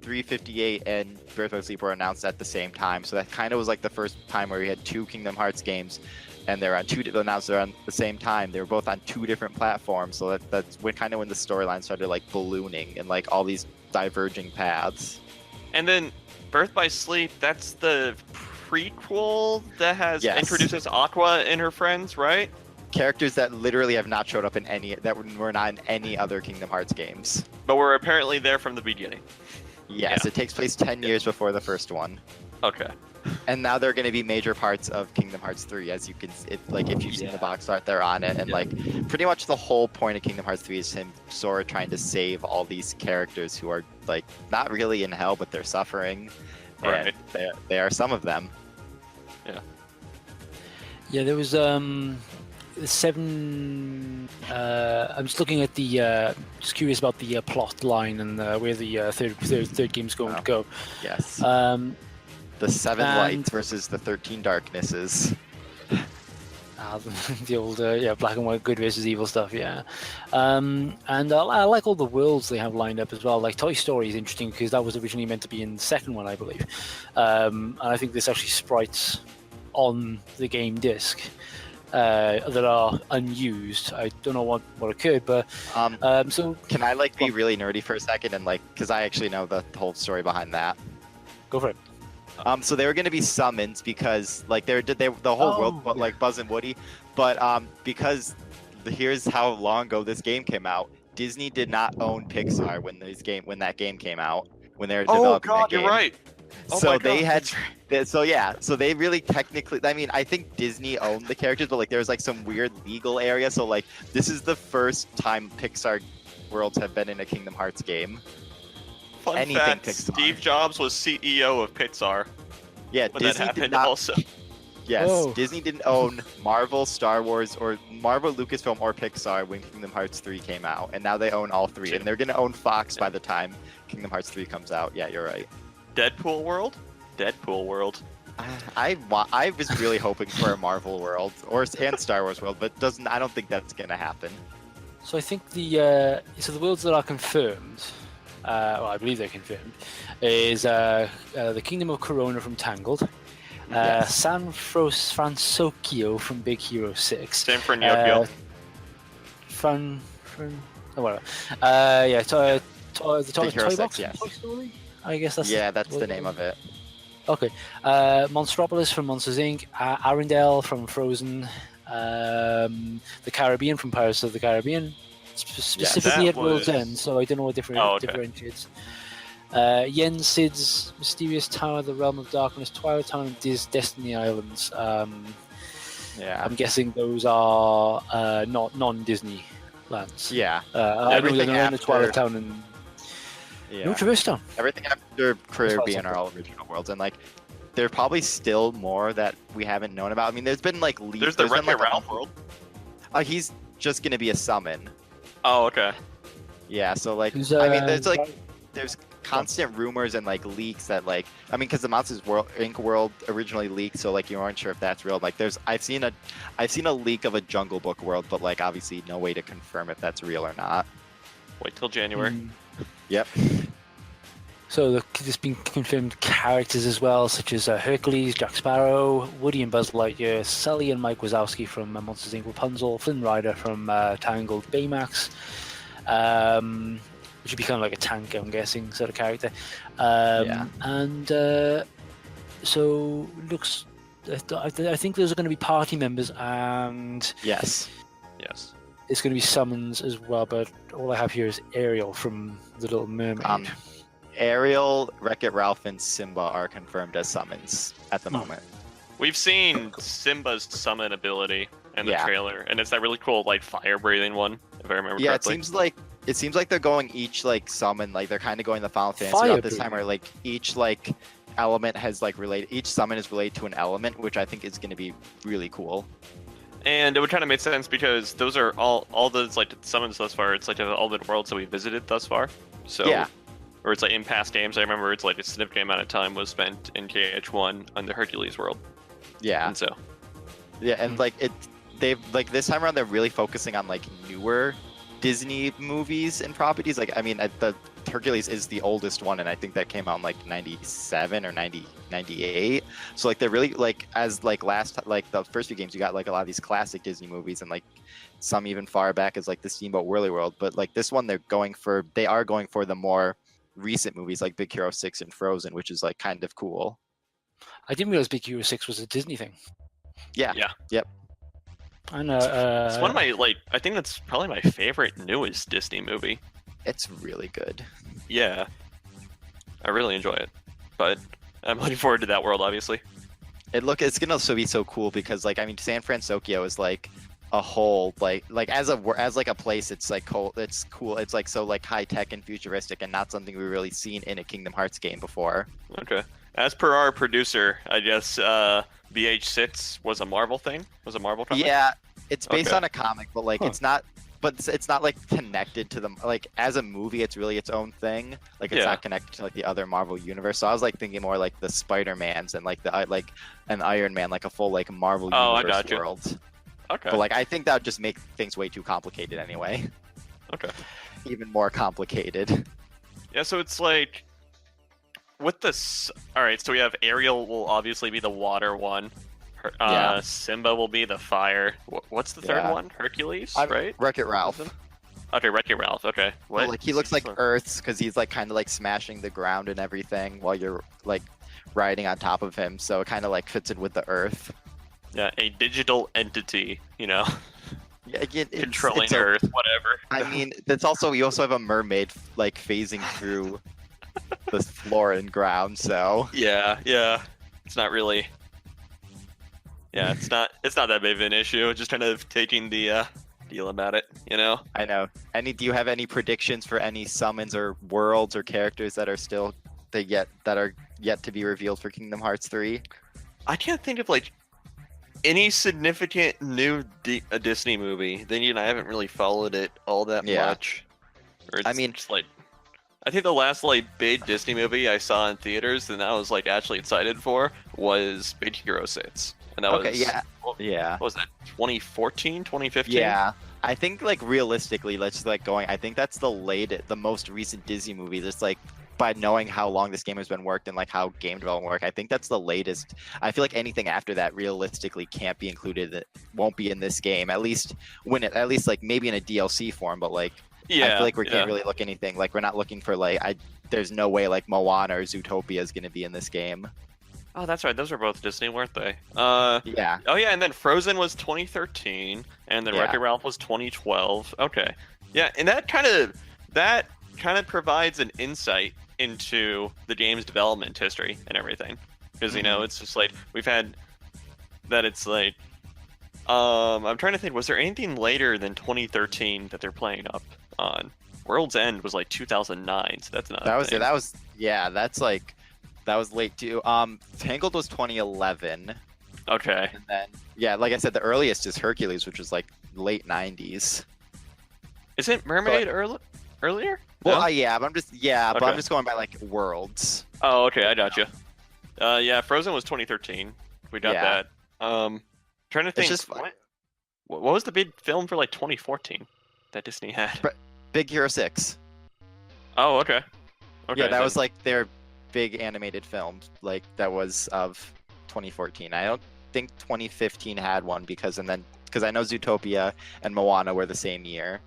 358 and Birth by Sleep were announced at the same time, so that kind of was like the first time where we had 2 Kingdom Hearts games, and they're announced they're on the same time. They were both on 2 different platforms, so that's when the storyline started like ballooning and like all these diverging paths. And then Birth by Sleep, that's the prequel that introduces Aqua and her friends, right? Characters that literally have not showed up that were not in any other Kingdom Hearts games. But were apparently there from the beginning. Yes, it takes place 10 years before the first one. Okay. And now they're going to be major parts of Kingdom Hearts 3, as you can, if you've seen the box art, they're on it, and like pretty much the whole point of Kingdom Hearts 3 is Sora trying to save all these characters who are like not really in hell, but they're suffering. Right. And they are some of them. Yeah. Yeah, there was 7. I'm just looking at the. Just curious about the plot line and where the third game's going to go. Yes. The 7 lights versus the 13 darknesses. The old black and white good versus evil stuff, yeah. And I like all the worlds they have lined up as well. Like Toy Story is interesting because that was originally meant to be in the second one, I believe. And I think there's actually sprites on the game disc that are unused. I don't know what occurred, but so Can I like be really nerdy for a second and like, because I actually know the whole story behind that. go for it. So they were going to be summons because like the whole world, but like Buzz and Woody, but because here's how long ago this game came out. Disney did not own Pixar when that game came out, when they were developing that game. You're right. Oh So my they God, had, so they really technically, I mean, I think Disney owned the characters, but like there's like some weird legal area. So like this is the first time Pixar worlds have been in a Kingdom Hearts game. Fun anything fact: Pixar. Steve Jobs was CEO of Pixar Yeah, when that Disney did happened. not. Also, Yes, Whoa. Disney didn't own Marvel, Star Wars, or Marvel, Lucasfilm, or Pixar when Kingdom Hearts 3 came out, and now they own all three, and they're gonna own Fox by the time Kingdom Hearts 3 comes out. Yeah, you're right. Deadpool World. I was really hoping for a Marvel world and Star Wars world, but I don't think that's gonna happen. So I think the worlds that are confirmed, well, I believe they're confirmed, is the Kingdom of Corona from Tangled, Yes. San Fransokyo from Big Hero 6, Same for Neo. whatever. The toy Hero 6, box from yes. Toy Story. I guess that's the name of it. Okay, Monstropolis from Monsters Inc., Arendelle from Frozen, the Caribbean from Pirates of the Caribbean, specifically that at World's was- End, so I don't know what differentiates. Yen Sid's Mysterious Tower, The Realm of Darkness, Twilight Town, and Destiny Islands. Yeah. I'm guessing those are not non-Disney lands. Yeah. I know Everything they're in the after- Twilight Town and Yeah. no Traverse Town. Everything after Caribbean something. are all original worlds, and like there are probably still more that we haven't known about. I mean, there's been like leaks. There's the been, Wreck-It like, Ralph world. He's just gonna be a summon. Oh, okay. Yeah. So like, Who's, I mean, there's constant rumors and like leaks that like, I mean, because the Monsters Inc. world originally leaked, so like you aren't sure if that's real. Like, I've seen a leak of a Jungle Book world, but like obviously no way to confirm if that's real or not. Wait till January. Yep. So there's been confirmed characters as well, such as Hercules, Jack Sparrow, Woody and Buzz Lightyear, Sully and Mike Wazowski from Monsters Inc. Rapunzel, Flynn Rider from Tangled, Baymax, which would be kind of like a tank, I'm guessing, sort of character. And so looks, I think those are going to be party members, and Yes. Yes. it's going to be summons as well. But all I have here is Ariel from The Little Mermaid. Ariel, Wreck-It Ralph, and Simba are confirmed as summons at the moment. We've seen Simba's summon ability in the Yeah. trailer, and it's that really cool, like, fire-breathing one, if I remember Yeah, correctly. it seems like they're going each like summon, like they're kind of going the Final Fantasy Fire route this breathing. time, where like each like element has like related, each summon is related to an element, which I think is going to be really cool. And it would kind of make sense because those are all those like summons thus far. It's like all the worlds that we visited thus far. So Yeah. Or it's like in past games. I remember it's like a significant amount of time was spent in KH1 on the Hercules world. Yeah, And so yeah, and like they've like this time around they're really focusing on like newer Disney movies and properties. Like I mean, the Hercules is the oldest one, and I think that came out in like 97 or 98. So like they're really like, as like like the first few games, you got like a lot of these classic Disney movies, and like some even far back as like the Steamboat Whirly World. But like this one, they are going for the more recent movies like Big Hero 6 and Frozen, which is like kind of cool. I didn't realize Big Hero 6 was a Disney thing. Yeah. Yeah. Yep. I know. it's one of my I think that's probably my favorite newest Disney movie. It's really good. Yeah. I really enjoy it. But I'm looking forward to that world, obviously. It's gonna also be so cool because like, I mean, San Fransokyo is like a whole like as like a place, it's like cool. It's cool. It's like so like high tech and futuristic, and not something we've really seen in a Kingdom Hearts game before. Okay. As per our producer, I guess BH6 was a Marvel thing? Was a Marvel comic? Yeah, it's based Okay. on a comic, but like it's not. But it's not like connected to them. Like as a movie, it's really its own thing. Like it's Yeah. not connected to like the other Marvel universe. So I was like thinking more like the Spider-Mans and like the like an Iron Man, like a full like Marvel Oh, I universe gotcha. world. Okay. But like, I think that would just make things way too complicated anyway. Okay. Even more complicated. Yeah, so it's like with this. All right, so we have Ariel will obviously be the water one. Yeah. Simba will be the fire. What's the third Yeah. one? Hercules, I'm right? Wreck-It Ralph. Okay, Wreck-It Ralph. Okay. What? Well, like he looks like Earth's because he's like kind of like smashing the ground and everything while you're like riding on top of him, so it kind of like fits in with the Earth. Yeah, a digital entity. Yeah, Controlling it's Earth, whatever. I mean, that's also you also have a mermaid like phasing through the floor and ground, so Yeah, yeah. It's not really. Yeah, it's not that big of an issue. Just kind of taking the deal about it, you know. I know. Do you have any predictions for any summons or worlds or characters that are still that are yet to be revealed for Kingdom Hearts 3? I can't think of like any significant new Disney movie. Then I haven't really followed it all that much. Or I mean, just like I think the last like big Disney movie I saw in theaters and I was like actually excited for was Big Hero 6. And that was yeah. What was that? 2014, 2015? Yeah. I think like realistically, let's just like going. I think that's the most recent Disney movie. Just like by knowing how long this game has been worked and like how game development work, I think that's the latest. I feel like anything after that realistically can't be included. That won't be in this game. At least like maybe in a DLC form. But like I feel like we can't really look anything. Like we're not looking for like there's no way like Moana or Zootopia is going to be in this game. Oh, that's right. Those were both Disney, weren't they? Yeah. Oh, yeah, and then Frozen was 2013, and then Wreck-It Ralph was 2012. Okay. Yeah, and that kind of provides an insight into the game's development history and everything. Because, you know, it's just like, we've had that it's like, I'm trying to think, was there anything later than 2013 that they're playing up on? World's End was like 2009, so that's not that was late too. Tangled was 2011. Okay. And then like I said, the earliest is Hercules, which was like late 90s. Isn't Mermaid earlier? Well, No? but I'm just going by like worlds. Oh, okay, I got you. Yeah, Frozen was 2013. We got that. Trying to think. just what was the big film for like 2014 that Disney had? Big Hero 6. Oh, okay. Okay. Yeah, that was like their big animated film, like that was of 2014. I don't think 2015 had one because I know Zootopia and Moana were the same year.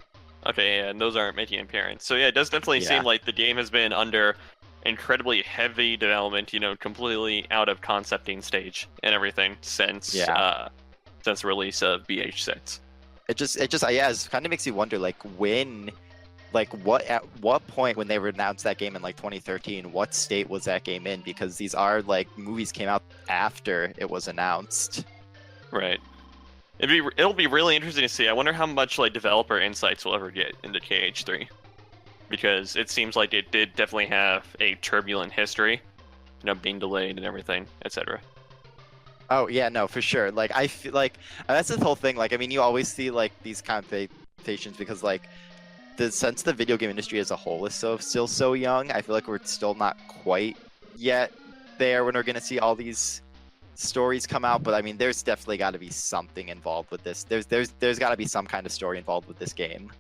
Okay, yeah, and those aren't making an appearance. So yeah, it does definitely seem like the game has been under incredibly heavy development, you know, completely out of concepting stage and everything since the release of BH6. It kind of makes you wonder like at what point when they announced that game in like 2013, what state was that game in? Because these are like movies came out after it was announced. Right. It'll be really interesting to see. I wonder how much like developer insights we'll ever get into KH3, because it seems like it did definitely have a turbulent history, you know, being delayed and everything, etc. Oh yeah, no, for sure. Like I feel like that's the whole thing. Like I mean, you always see like these conversations because like since the video game industry as a whole is still so young, I feel like we're still not quite yet there when we're gonna see all these stories come out. But I mean, there's definitely got to be something involved with this. There's got to be some kind of story involved with this game.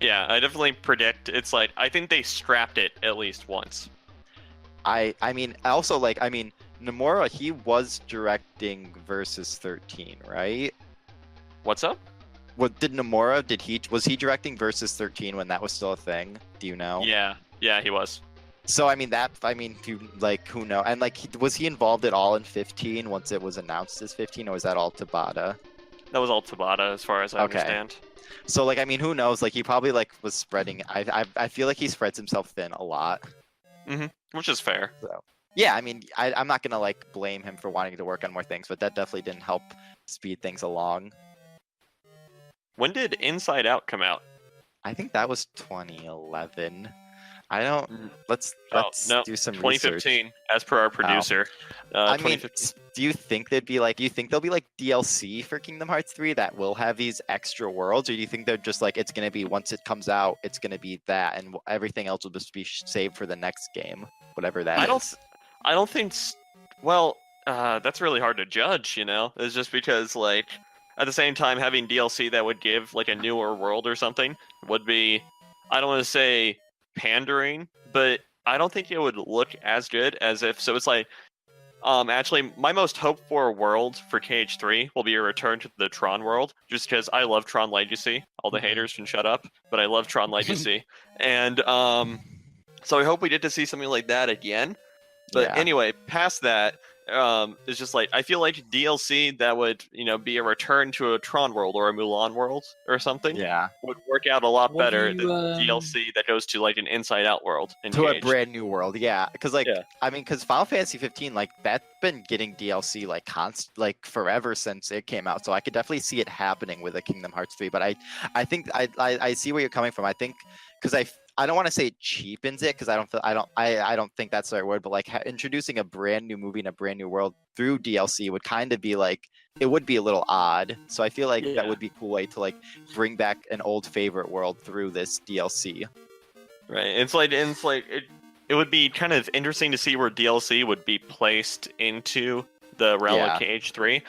Yeah, I definitely predict it's like I think they scrapped it at least once. I mean, also like Nomura, he was directing Versus 13, right? What's up? What did Nomura? Was he directing Versus 13 when that was still a thing? Do you know? Yeah, he was. So who knows? And like, was he involved at all in 15 once it was announced as 15, or was that all Tabata? That was all Tabata, as far as I understand. So like, I mean, who knows? Like, he probably like was spreading. I feel like he spreads himself thin a lot. Which is fair. So yeah, I mean, I'm not gonna like blame him for wanting to work on more things, but that definitely didn't help speed things along. When did Inside Out come out? I think that was 2011. I don't. Let's do some 2015, research. as per our producer. I mean, do you think there'll be like DLC for Kingdom Hearts 3 that will have these extra worlds, or do you think they're just like it's gonna be once it comes out, it's gonna be that, and everything else will just be saved for the next game, whatever that is? I don't think. Well, that's really hard to judge. You know, it's just because like at the same time, having DLC that would give like a newer world or something would be, I don't want to say pandering, but I don't think it would look as good as if. So it's like, actually, my most hoped for world for KH3 will be a return to the Tron world, just because I love Tron Legacy. All the haters can shut up, but I love Tron Legacy, and so I hope we get to see something like that again. But Yeah. anyway, past that, it's just like I feel like DLC that would be a return to a Tron world or a Mulan world or something Yeah. would work out a lot What do better you, than DLC that goes to like an Inside Out world. To a Engaged. brand new world, yeah. Because like, Yeah. I mean, because Final Fantasy 15, like that's been getting DLC like forever since it came out. So I could definitely see it happening with a Kingdom Hearts 3. But I think I see where you're coming from. I think because I don't want to say it cheapens it because I don't think that's the right word. But like introducing a brand new movie in a brand new world through DLC would kind of be like, it would be a little odd. So I feel like Yeah. that would be a cool way to like bring back an old favorite world through this DLC. Right. It's like it would be kind of interesting to see where DLC would be placed into the realm Yeah. of KH3.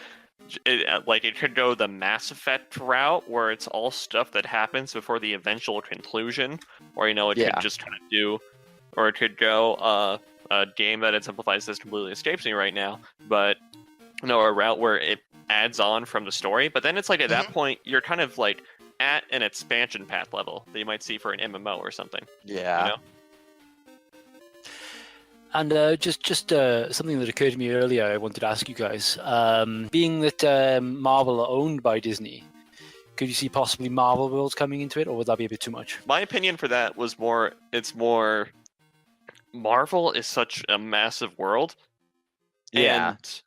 Like it could go the Mass Effect route where it's all stuff that happens before the eventual conclusion, or it Yeah. could just kind of do, or it could go a game that exemplifies this completely escapes me right now, but a route where it adds on from the story. But then it's like at that point you're kind of like at an expansion path level that you might see for an MMO or something. Yeah. You know? And just something that occurred to me earlier, I wanted to ask you guys. Being that Marvel are owned by Disney, could you see possibly Marvel worlds coming into it, or would that be a bit too much? My opinion for that was it's more Marvel is such a massive world. Yeah. And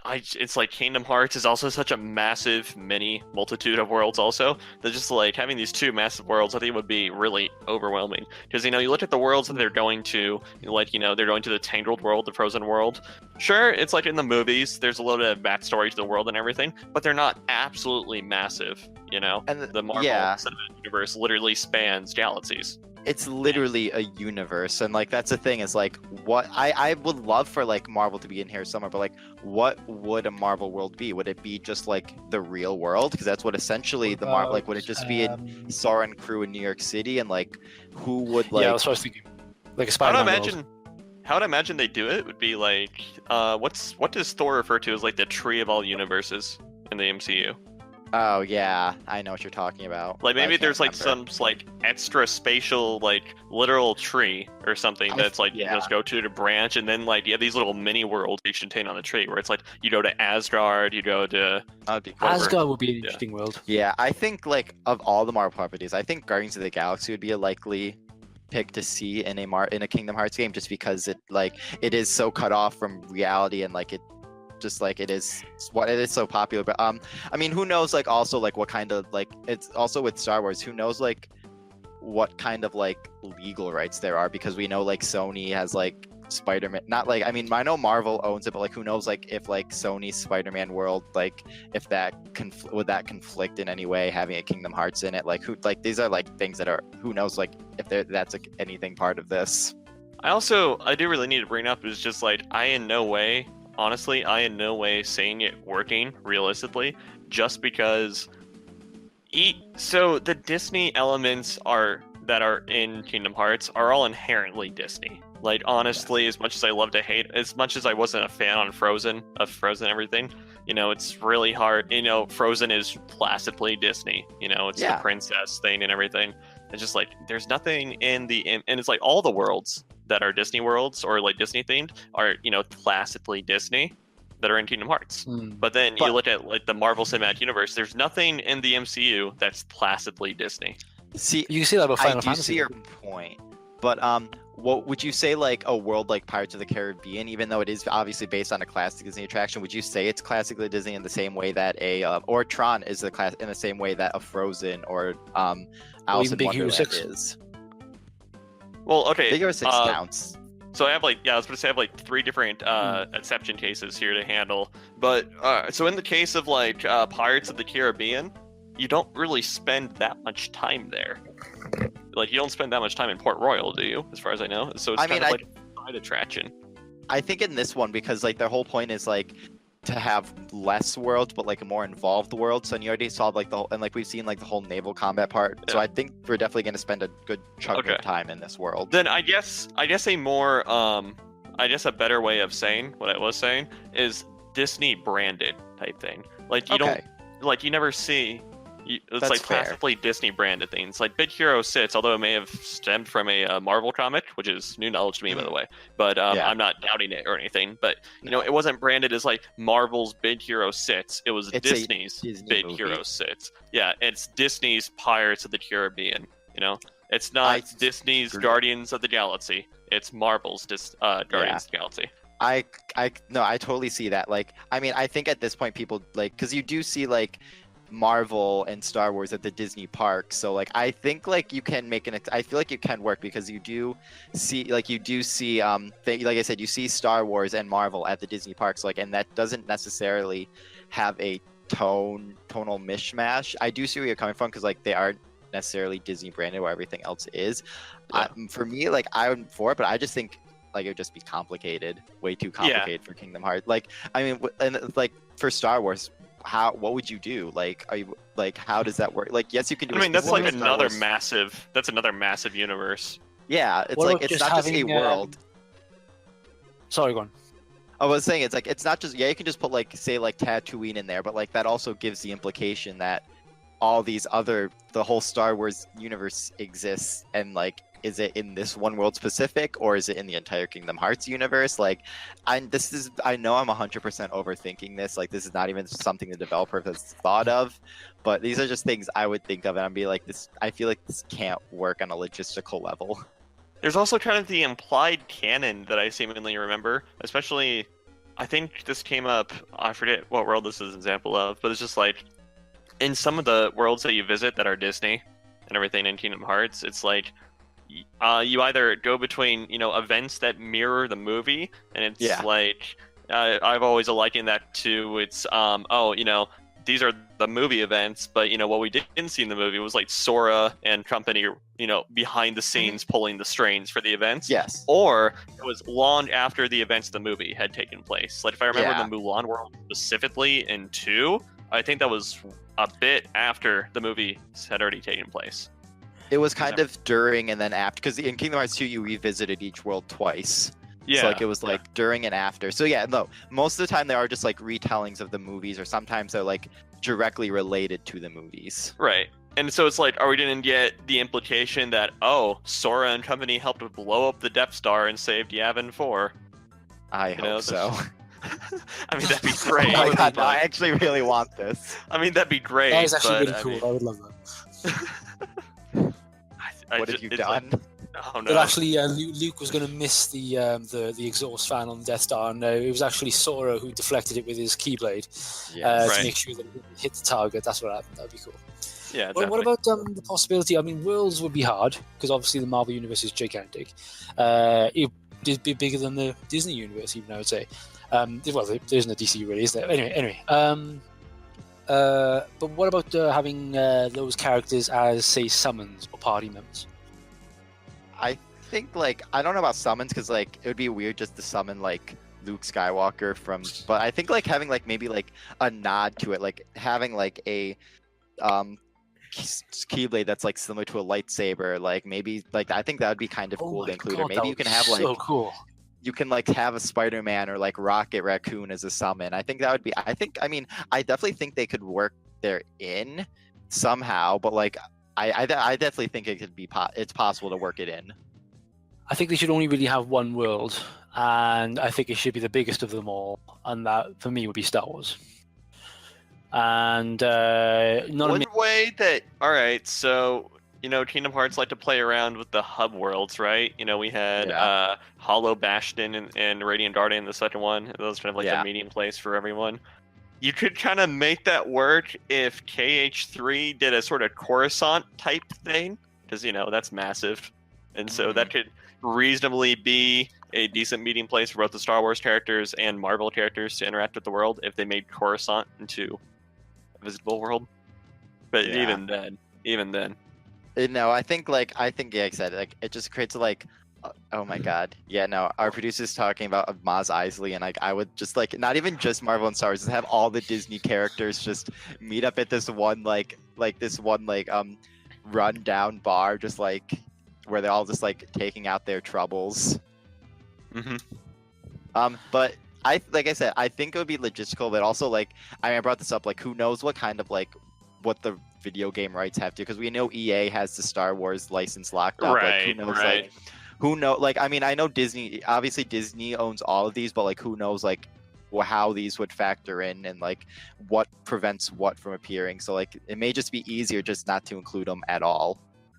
it's like Kingdom Hearts is also such a massive mini multitude of worlds also. That just like having these two massive worlds I think would be really overwhelming. Because you look at the worlds that they're going to, like they're going to the Tangled world, the Frozen world. Sure, it's like in the movies, there's a little bit of backstory to the world and everything, but they're not absolutely massive, And the Marvel Cinematic Universe literally spans galaxies. It's literally a universe, and like that's the thing is like what I would love for like Marvel to be in here somewhere, but like what would a Marvel world be? Would it be just like the real world? Because that's what essentially the Marvel like would it just be in Sora and crew in New York City, and like who would like Yeah, that's what I was thinking. Like a How Spider-Man would world. how I'd imagine they do it would be like what does Thor refer to as like the tree of all universes in the MCU? Oh yeah, I know what you're talking about. Like but I maybe can't there's like remember. some like extra spatial like literal tree or something that's like you just go to branch, and then like these little mini worlds each contain on the tree where it's like you go to Asgard, you go to That'd be cool. Asgard would be an interesting world. Yeah, I think like of all the Marvel properties, I think Guardians of the Galaxy would be a likely pick to see in a Kingdom Hearts game, just because it is so cut off from reality, and like it just like it is so popular. But I mean, who knows like also like what kind of like it's also with Star Wars, who knows like what kind of like legal rights there are, because we know like Sony has like Spider-Man, not like I mean I know Marvel owns it, but like who knows like if like Sony's Spider-Man world, like if that would that conflict in any way having a Kingdom Hearts in it, like who like these are like things that are who knows like if that's like anything part of this. I do really need to bring up is just like I in no way seeing it working realistically, just because so the Disney elements that are in Kingdom Hearts are all inherently Disney. Like honestly, as much as I love to hate, as much as I wasn't a fan on Frozen everything, it's really hard. Frozen is placidly Disney. It's the princess thing and everything. It's just like there's nothing and it's like all the worlds that are Disney worlds or like Disney themed are placidly Disney that are in Kingdom Hearts. But then you look at like the Marvel Cinematic Universe, there's nothing in the MCU that's placidly Disney. See, You can see that with Final I do Fantasy. see your point, but what would you say like a world like Pirates of the Caribbean, even though it is obviously based on a classic Disney attraction, would you say it's classically Disney in the same way that or Tron is in the same way that a Frozen or Alice even in Big Hero Wonderland 6? is? Well, okay. Big Hero 6 counts. So I have I was going to say I have like three different exception cases here to handle. But so in the case of like Pirates of the Caribbean, you don't really spend that much time there. Like you don't spend that much time in Port Royal, do you? As far as I know. So it's kind of like a side attraction. I think in this one, because like their whole point is like to have less worlds, but like a more involved world. So you already saw like the whole, and like we've seen like the whole naval combat part. So Yeah. I think we're definitely going to spend a good chunk of time in this world. Then I guess a more I guess a better way of saying what I was saying is Disney branded type thing. Like you don't like you never see. It's That's like fair. classically Disney branded things. Like Big Hero 6, although it may have stemmed from a Marvel comic, which is new knowledge to me, by the way. But Yeah. I'm not doubting it or anything. But you know, it wasn't branded as like Marvel's Big Hero 6. It was It's a Disney's Disney Big movie. Hero 6. Yeah, it's Disney's Pirates of the Caribbean. You know, it's not Disney's agree. Guardians of the Galaxy. It's Marvel's Guardians of the Galaxy. I totally see that. Like, I mean, I think at this point people like, because you do see like Marvel and Star Wars at the Disney parks. So like, I think like you can make I feel like it can work because you do see like like I said, you see Star Wars and Marvel at the Disney parks. Like, and that doesn't necessarily have a tonal mishmash. I do see where you're coming from because like they aren't necessarily Disney branded where everything else is. Yeah. For me, like I'm for it, but I just think like it would just be complicated, way too complicated for Kingdom Hearts. Like, I mean, and like for Star Wars, what would you do? Like, are you like, how does that work? Like, yes, you can do. I mean, that's like another massive. That's another massive universe. Yeah, it's What like about it's just not just a having, world. Sorry, go on. I was saying it's like it's not just you can just put like say like Tatooine in there, but like that also gives the implication that all these the whole Star Wars universe exists, and like is it in this one world specific or is it in the entire Kingdom Hearts universe? Like, I know I'm 100% overthinking this. Like, this is not even something the developer has thought of, but these are just things I would think of and I'd be like, this. I feel like this can't work on a logistical level. There's also kind of the implied canon that I seemingly remember, especially, I think this came up, I forget what world this is an example of, but it's just like, in some of the worlds that you visit that are Disney and everything in Kingdom Hearts, it's like, you either go between, you know, events that mirror the movie, and it's like, I've always likened that to, it's, you know, these are the movie events, but you know what we didn't see in the movie was like Sora and company, you know, behind the scenes pulling the strings for the events. Yes. Or it was long after the events of the movie had taken place. Like if I remember the Mulan world specifically in 2, I think that was a bit after the movie had already taken place. It was kind of during and then after, because in Kingdom Hearts 2 you revisited each world twice. Yeah. So like it was like during and after. So yeah, no, most of the time they are just like retellings of the movies, or sometimes they're like directly related to the movies. Right. And so it's like, are we going to get the implication that, oh, Sora and company helped blow up the Death Star and saved Yavin 4? I hope so. I mean, that'd be great. Oh my god, no, I actually really want this. I mean, that'd be great. That is actually but, really cool. I would love that. What have you done? Oh no! But actually, Luke was going to miss the exhaust fan on the Death Star, and it was actually Sora who deflected it with his Keyblade to make sure that it hit the target. That's what happened. That'd be cool. Yeah. But what about the possibility? I mean, worlds would be hard because obviously the Marvel universe is gigantic. It would be bigger than the Disney universe, even I would say. Well, there isn't a DC really, is there? Anyway. But what about having those characters as, say, summons or party members? I think like I don't know about summons because like it would be weird just to summon like Luke Skywalker from, but I think like having like maybe like a nod to it, like having like a Keyblade that's like similar to a lightsaber, like maybe like I think that would be kind of cool to include. Or maybe you can have like so cool. You can like have a Spider-Man or like Rocket Raccoon as a summon. I think that would be. I definitely think they could work there in somehow, but like I definitely think it could be. It's possible to work it in. I think they should only really have one world, and I think it should be the biggest of them all, and that for me would be Star Wars. And one way that all right, so you know, Kingdom Hearts like to play around with the hub worlds, right? You know, we had Hollow Bastion and Radiant Guardian, the second one. Those kind of like the medium place for everyone. You could kind of make that work if KH3 did a sort of Coruscant type thing, because you know that's massive, and so that could reasonably be a decent meeting place for both the Star Wars characters and Marvel characters to interact with the world if they made Coruscant into a visitable world. But even then. No, I think like I said, like it just creates like Oh my god. Yeah, no, our producer's talking about Maz Eisley, and like I would just like not even just Marvel and Star Wars, just have all the Disney characters just meet up at this one run down bar, just like where they're all just like taking out their troubles. Hmm. But like I said, I think it would be logistical, but also like I brought this up, like who knows what kind of like what the video game rights have to, because we know EA has the Star Wars license locked up. Like who knows like I mean, I know Disney, obviously Disney owns all of these, but like who knows like how these would factor in and like what prevents what from appearing. So like it may just be easier just not to include them at all.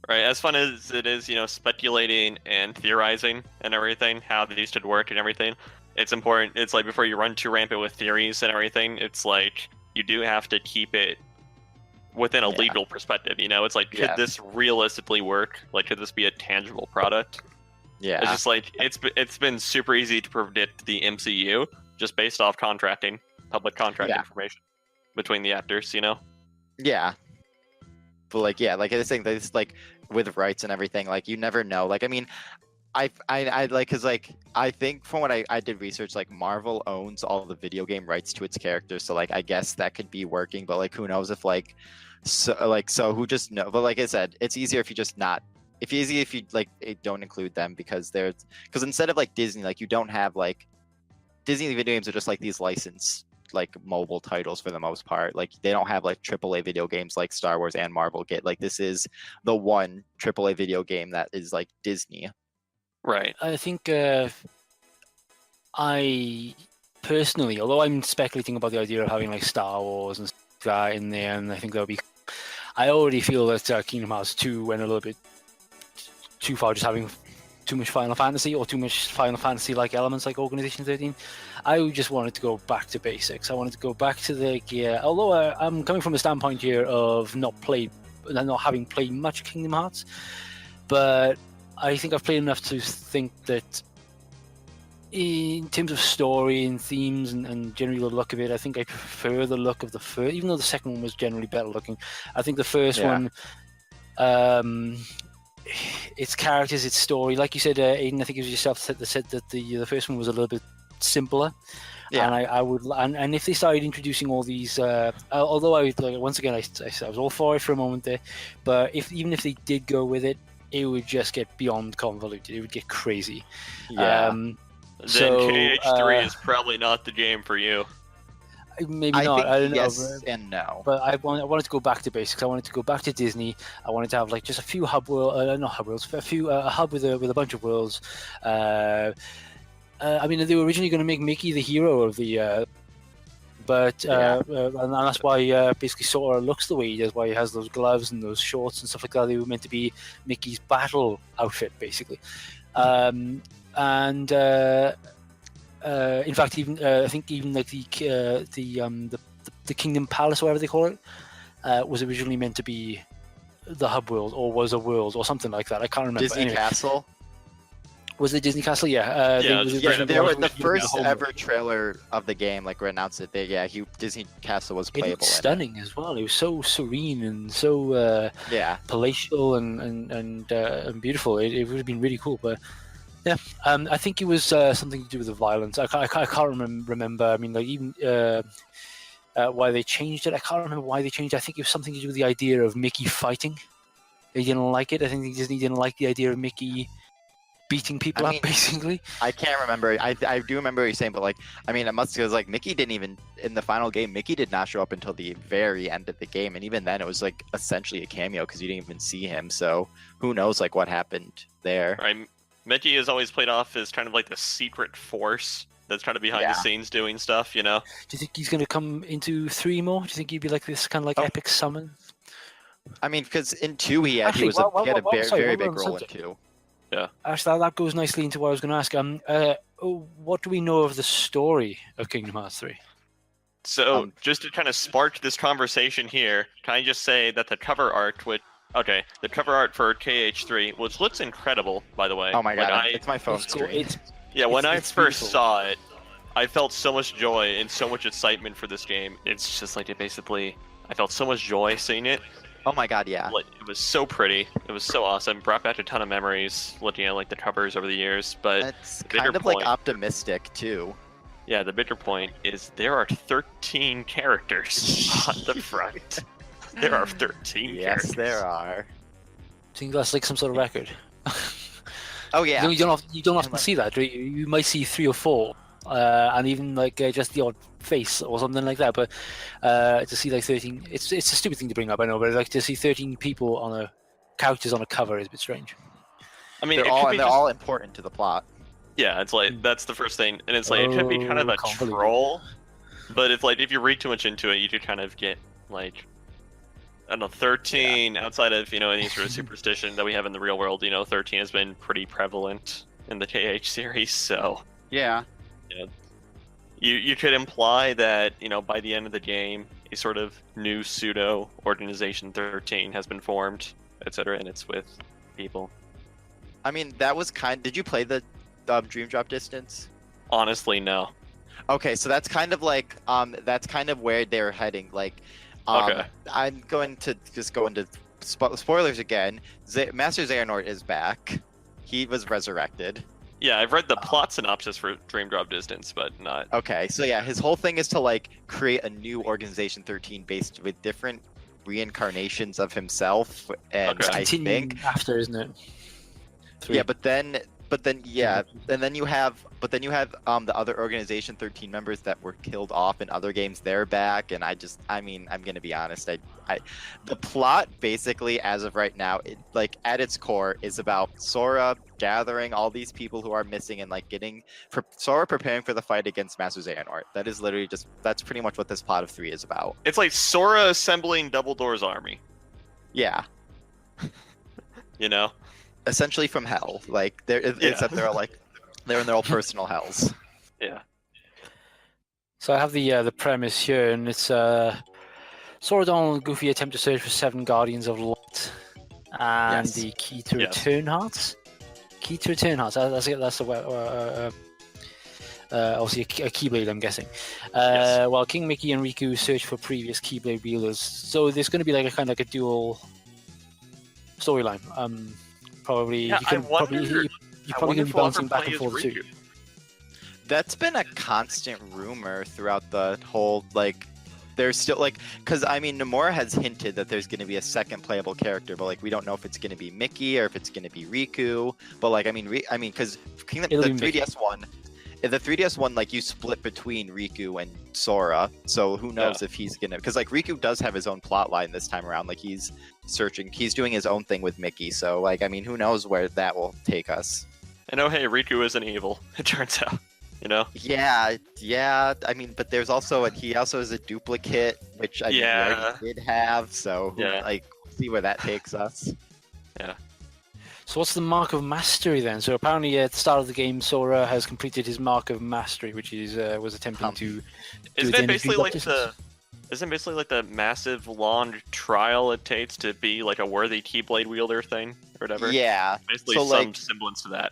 Right, as fun as it is, speculating and theorizing and everything, how these should work and everything, it's important. It's like before you run too rampant with theories and everything, it's like you do have to keep it within a legal perspective. It's like, could this realistically work? Like, could this be a tangible product? Yeah. It's just like it's been super easy to predict the MCU just based off public contract information between the actors. Yeah. But like like I was saying, this like with rights and everything, like you never know. Like I mean, I like because like I think from what I did research, like Marvel owns all the video game rights to its characters, so like I guess that could be working. But like who knows if like so who just know? But like I said, it's easier if you just not. If you like don't include them because instead of like Disney, like you don't have like Disney video games are just like these licensed like mobile titles for the most part. Like they don't have like AAA video games like Star Wars and Marvel get. Like this is the one AAA video game that is like Disney. Right. I think I personally, although I'm speculating about the idea of having like Star Wars and stuff like that in there, and I think that would be, I already feel that Kingdom Hearts 2 went a little bit too far, just having too much Final Fantasy or too much Final Fantasy-like elements like Organization 13. I just wanted to go back to basics. I wanted to go back to the gear. Although I'm coming from a standpoint here of not having played much Kingdom Hearts, but I think I've played enough to think that in terms of story and themes and generally the look of it, I think I prefer the look of the first, even though the second one was generally better looking. I think the first one, its characters, its story, like you said, Aidan, I think it was yourself that said that the first one was a little bit simpler. Yeah. And I would, and if they started introducing all these, although I once again I was all for it for a moment there, but even if they did go with it, it would just get beyond convoluted. It would get crazy. Yeah. Then KH3 is probably not the game for you. Maybe not. I don't know. Yes and no. But I wanted to go back to basics. I wanted to go back to Disney. I wanted to have like just a few hub worlds, not hub worlds, a hub with a bunch of worlds. I mean, they were originally going to make Mickey the hero of the, and that's why basically Sora looks the way he does. Why he has those gloves and those shorts and stuff like that. They were meant to be Mickey's battle outfit, basically. In fact, even I think even like the Kingdom Palace, whatever they call it, was originally meant to be the hub world, or was a world, or something like that. I can't remember. Disney Castle. Was it Disney Castle? Yeah. There was the first ever trailer of the game, like we announced it. Disney Castle was playable. It was stunning as well. It was so serene and so palatial and beautiful. It would have been really cool, but. Yeah, I think it was something to do with the violence. I can't remember. I mean, like even why they changed it. I can't remember why they changed it. I think it was something to do with the idea of Mickey fighting. They didn't like it. I think Disney didn't like the idea of Mickey beating people up, basically. I can't remember. I do remember what you're saying, but like, I mean, it must because like Mickey didn't even in the final game. Mickey did not show up until the very end of the game, and even then, it was like essentially a cameo because you didn't even see him. So who knows like what happened there? Right. Mickey is always played off as kind of like the secret force that's kind of behind the scenes doing stuff, Do you think he's going to come into 3 more? Do you think he'd be like this kind of like epic summon? I mean, because in 2 he had a very big role in 2. Yeah. Actually, that goes nicely into what I was going to ask. What do we know of the story of Kingdom Hearts 3? So, just to kind of spark this conversation here, can I just say that the cover art the cover art for KH3, which looks incredible, by the way. Oh my god, it's my phone screen. When I first beautiful. saw it, I felt so much joy and so much excitement for this game. It's just like I felt so much joy seeing it. Oh my god, yeah. Like, it was so pretty. It was so awesome. Brought back a ton of memories looking at like the covers over the years. But It's the bigger kind of point, like optimistic too. yeah, the bigger point is there are 13 characters on the front. There are 13 Yes, characters. there are. I think that's like some sort of record. Oh yeah. You don't often see that. Right? You might see 3 or 4, and even like just the odd face or something like that. But to see like 13, it's a stupid thing to bring up, I know, but like to see 13 people on a characters on a cover is a bit strange. I mean, They're it could be they're just, all important to the plot. yeah, it's like that's the first thing, and it's like it could be kind of a can't believe it. troll, but it's like if you read too much into it, you could kind of get like I don't know, 13 outside of any sort of superstition that we have in the real world. 13 has been pretty prevalent in the KH series, so Yeah. you could imply that by the end of the game, a sort of new pseudo organization 13 has been formed, etc., and it's with people. I mean, that was Did you play the Dream Drop Distance? Honestly, no. Okay, so that's kind of like that's kind of where they're heading. Like, Okay. I'm going to just go into spoilers again. Master Xehanort is back. He was resurrected. Yeah, I've read the plot synopsis for Dream Drop Distance, but not. Okay, so yeah, his whole thing is to like create a new Organization 13 based with different reincarnations of himself, and Okay. I Continuing think after, isn't it? 3. yeah, but then yeah, and then you have the other Organization 13 members that were killed off in other games. They're back, and I mean, I'm gonna be honest. The plot basically, as of right now, at its core, is about Sora gathering all these people who are missing and like Sora preparing for the fight against Master Xehanort. That is literally that's pretty much what this plot of 3 is about. It's like Sora assembling Dumbledore's army. Yeah, essentially from hell. Like except they're all like they're in their own personal hells. Yeah. So I have the premise here, and it's Sora, Donald, and Goofy attempt to search for 7 Guardians of Light and Yes. the key to Yes. return hearts. Key to return hearts. That's obviously a Keyblade, I'm guessing. Yes. While King Mickey and Riku search for previous Keyblade wielders. So there's going to be like a kind of like a dual storyline. Probably Yeah, you can I wonder- you're probably going to be bouncing back and forth too. That's been a constant rumor throughout the whole there's still because I mean Nomura has hinted that there's going to be a second playable character, but like we don't know if it's going to be Mickey or if it's going to be Riku. But like I mean because the It'll be Mickey. 3DS one like you split between Riku and Sora, so who knows if he's gonna because like Riku does have his own plot line this time around. Like he's doing his own thing with Mickey. So like I mean who knows where that will take us. And oh hey, Riku isn't evil. It turns out. Yeah. I mean, but there's also he also is a duplicate, which I mean, we already did have. So see where that takes us. So what's the Mark of Mastery then? So apparently at the start of the game, Sora has completed his Mark of Mastery, which is was attempting to. Isn't do it the basically Dream like Drop the? Isn't it basically like the massive long trial it takes to be like a worthy Keyblade wielder thing or whatever? Yeah. Basically, So, some semblance to that.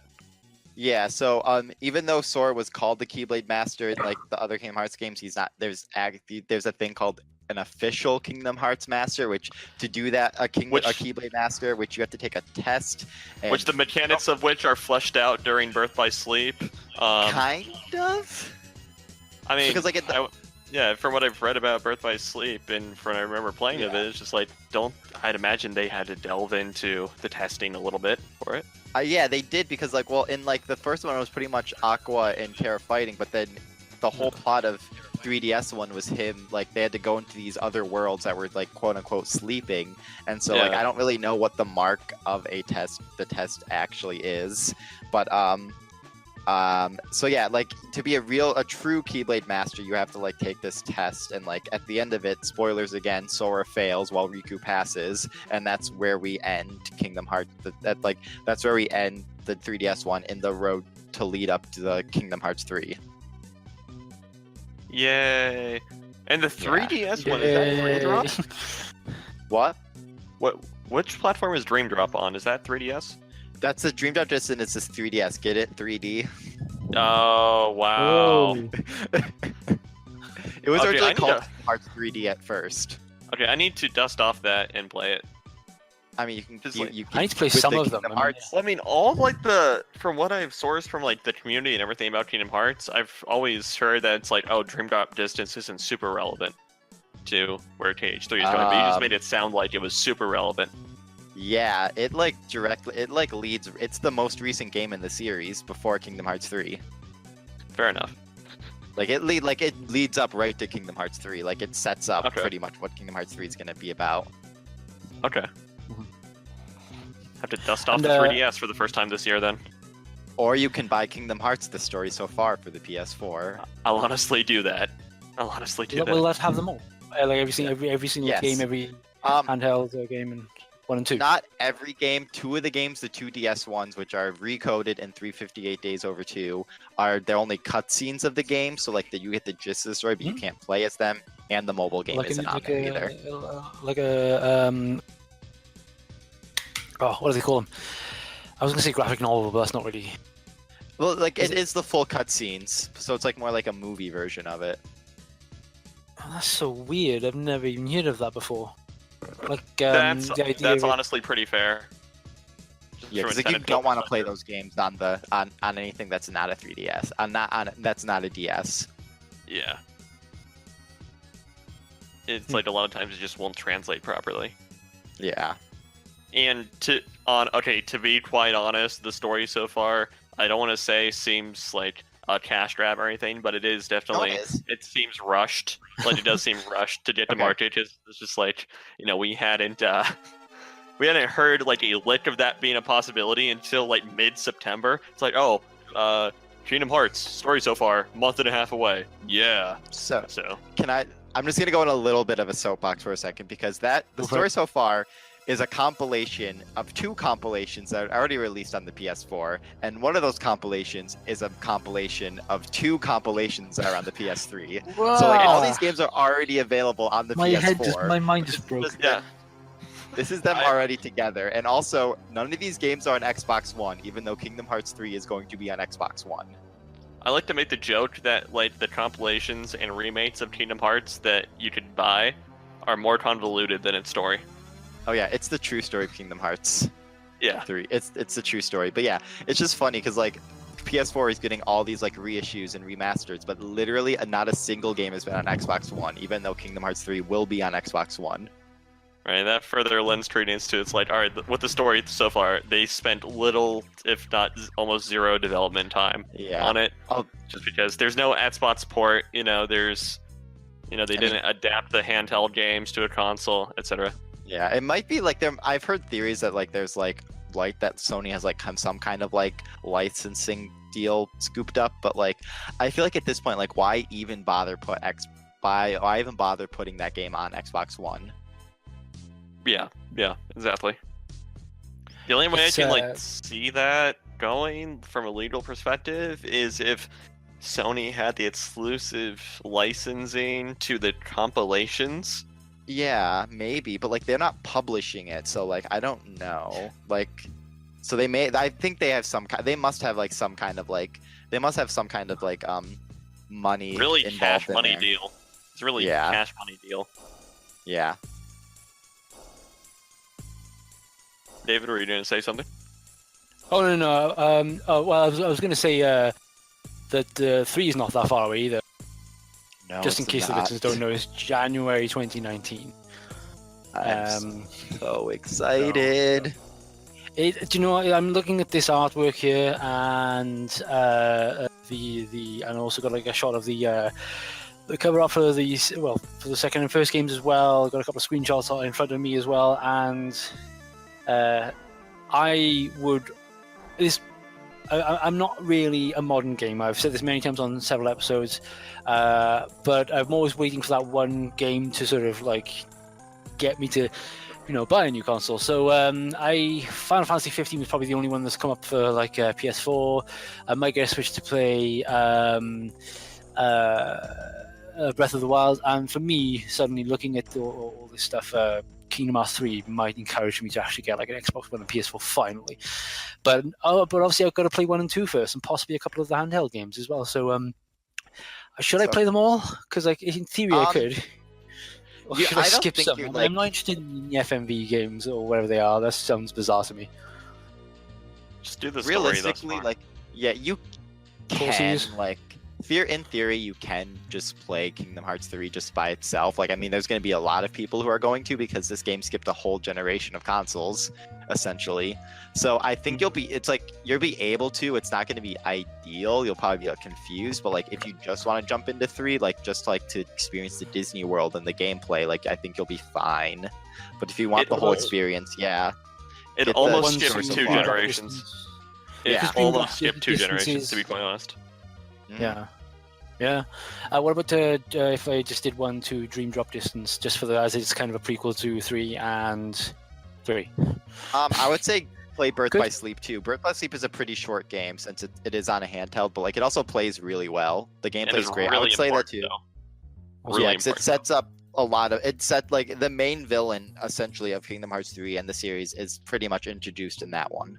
Yeah. So even though Sora was called the Keyblade Master in like the other Kingdom Hearts games, he's not. There's a thing called an official Kingdom Hearts Master, which to do that a Keyblade Master, which you have to take a test. And Which the mechanics of which are fleshed out during Birth by Sleep. kind of. I mean, Because like yeah, from what I've read about Birth by Sleep and from what I remember playing of it, it's just like I'd imagine they had to delve into the testing a little bit for it. Yeah, they did because in the first one it was pretty much Aqua and Terra fighting, but then the whole plot of 3DS one was him they had to go into these other worlds that were quote unquote sleeping, and so I don't really know what the mark of the test actually is, but so yeah, to be a true Keyblade Master, you have to take this test, and at the end of it, spoilers again, Sora fails while Riku passes, and that's where we end Kingdom Hearts. That's where we end the 3DS one in the road to lead up to the Kingdom Hearts 3. Yay! And the 3DS one, is that Dream Drop? What? Which platform is Dream Drop on? Is that 3DS? That's the Dream Drop Distance. It's this 3DS. Get it? 3D. Oh wow! Whoa. It was Okay, originally I need called to- Hearts 3D at first. Okay, I need to dust off that and play it. I mean, you can. Just You I need to play with some the of them. Kingdom I mean, Hearts. I mean, all like from what I've sourced from like the community and everything about Kingdom Hearts, I've always heard that it's like, oh, Dream Drop Distance isn't super relevant to where TH3 is going, but you just made it sound like it was super relevant. Yeah, it like leads. It's the most recent game in the series before Kingdom Hearts 3. Fair enough. Like it leads up right to Kingdom Hearts 3. Like it sets up Okay. pretty much what Kingdom Hearts 3 is going to be about. Okay. Mhm. Have to dust off And, the 3DS for the first time this year then. Or you can buy Kingdom Hearts: The Story So Far for the PS4. I'll honestly do that. I'll honestly do that. we'll let's have them all. Like every single Yes. game, every Um, handheld game, and 1 and 2. Not every game. 2 of the games, the 2DS ones, which are recoded in 358 Days Over 2, they're only cutscenes of the game. So like you get the gist of the story, but you can't play as them. And the mobile game isn't on there either. What do they call them? I was gonna say graphic novel, but that's not really. Well, like it is the full cutscenes, so it's like more like a movie version of it. Oh, that's so weird. I've never even heard of that before. Like That's the idea of- honestly pretty fair. Just Yeah, from because like, you intended don't want to purposes. play those games on anything that's not a 3DS, that's not a DS. Yeah. It's like a lot of times it just won't translate properly. Yeah. And to be quite honest, the story so far, I don't want to say seems like a cash grab or anything, but it is definitely. No, it is. It seems rushed. Like it does seem rushed to get to Okay. market. It's just like we hadn't heard like a lick of that being a possibility until like mid-September. It's like, oh, Kingdom Hearts story so far, month and a half away. Yeah. So So I'm just gonna go in a little bit of a soapbox for a second because the story so far is a compilation of 2 compilations that are already released on the PS4, and one of those compilations is a compilation of 2 compilations that are on the PS3. So like all these games are already available on the PS4. My mind just broke. yeah. This is them I- already together, and also none of these games are on Xbox One, even though Kingdom Hearts 3 is going to be on Xbox One. I like to make the joke that like the compilations and remakes of Kingdom Hearts that you could buy are more convoluted than its story. Oh yeah, it's the true story of Kingdom Hearts Yeah. 3. It's the true story. But yeah, it's just funny because like PS4 is getting all these like reissues and remasters, but literally not a single game has been on Xbox One, even though Kingdom Hearts 3 will be on Xbox One. Right, that further lends credence to it's like, all right, with the story so far, they spent little, if not almost zero, development time on it. Oh. Just because there's no at-spot support, they didn't adapt the handheld games to a console, etc. Yeah, it might be like I've heard theories that like there's like that Sony has like some kind of like licensing deal scooped up, but like I feel like at this point, like why even bother putting that game on Xbox One? Yeah, exactly. The only way It's, I can see that going from a legal perspective is if Sony had the exclusive licensing to the compilations. Yeah, maybe, but like they're not publishing it, so like I don't know. Like, so I think they have they must have some kind of money. Really involved cash in money there. deal. It's really Yeah. cash money deal. Yeah. David, were you going to say something? Oh no. Well, I was going to say that 3 is not that far away either. No, Just in it's case the not. listeners don't know, it's January 2019. I'm so excited. Do you know? I'm looking at this artwork here, and and also got like a shot of the cover art for the second and first games as well. Got a couple of screenshots in front of me as well, and I'm not really a modern gamer. I've said this many times on several episodes, but I'm always waiting for that one game to sort of like get me to, buy a new console. So Final Fantasy 15 was probably the only one that's come up for like PS4. I might get a Switch to play Breath of the Wild, and for me, suddenly looking at all this stuff, Kingdom Hearts 3 might encourage me to actually get like an Xbox One and PS4 finally. But obviously I've got to play 1 and 2 first, and possibly a couple of the handheld games as well. So should I play them all? Because like in theory I could. Or You- should I, I don't skip think some? you're, I'm like- not interested in the FMV games or whatever they are. That sounds bizarre to me. Just do the story thus Realistically, far. like, yeah, you Full can series? like. In theory, you can just play Kingdom Hearts 3 just by itself. Like, I mean, there's going to be a lot of people who are going to because this game skipped a whole generation of consoles, essentially. So I think it's like, you'll be able to. It's not going to be ideal. You'll probably be like, confused. But like, if you just want to jump into 3, like, just like to experience the Disney World and the gameplay, like, I think you'll be fine. But if you want It the whole almost- experience, yeah. It get the almost One skipped source of 2 far. generations. It Yeah. almost skipped 2 Distances- generations, to be quite honest. Mm. Yeah. Yeah. What about if I just did 1 to Dream Drop Distance, just for as it's kind of a prequel to 3 and 3? I would say play Birth Good. by Sleep too. Birth by Sleep is a pretty short game since it is on a handheld, but like it also plays really well. The And gameplay it's is great. I really would say that important, too. though. Really Yeah, 'cause it important. sets up a lot of like the main villain essentially of Kingdom Hearts 3 and the series is pretty much introduced in that one.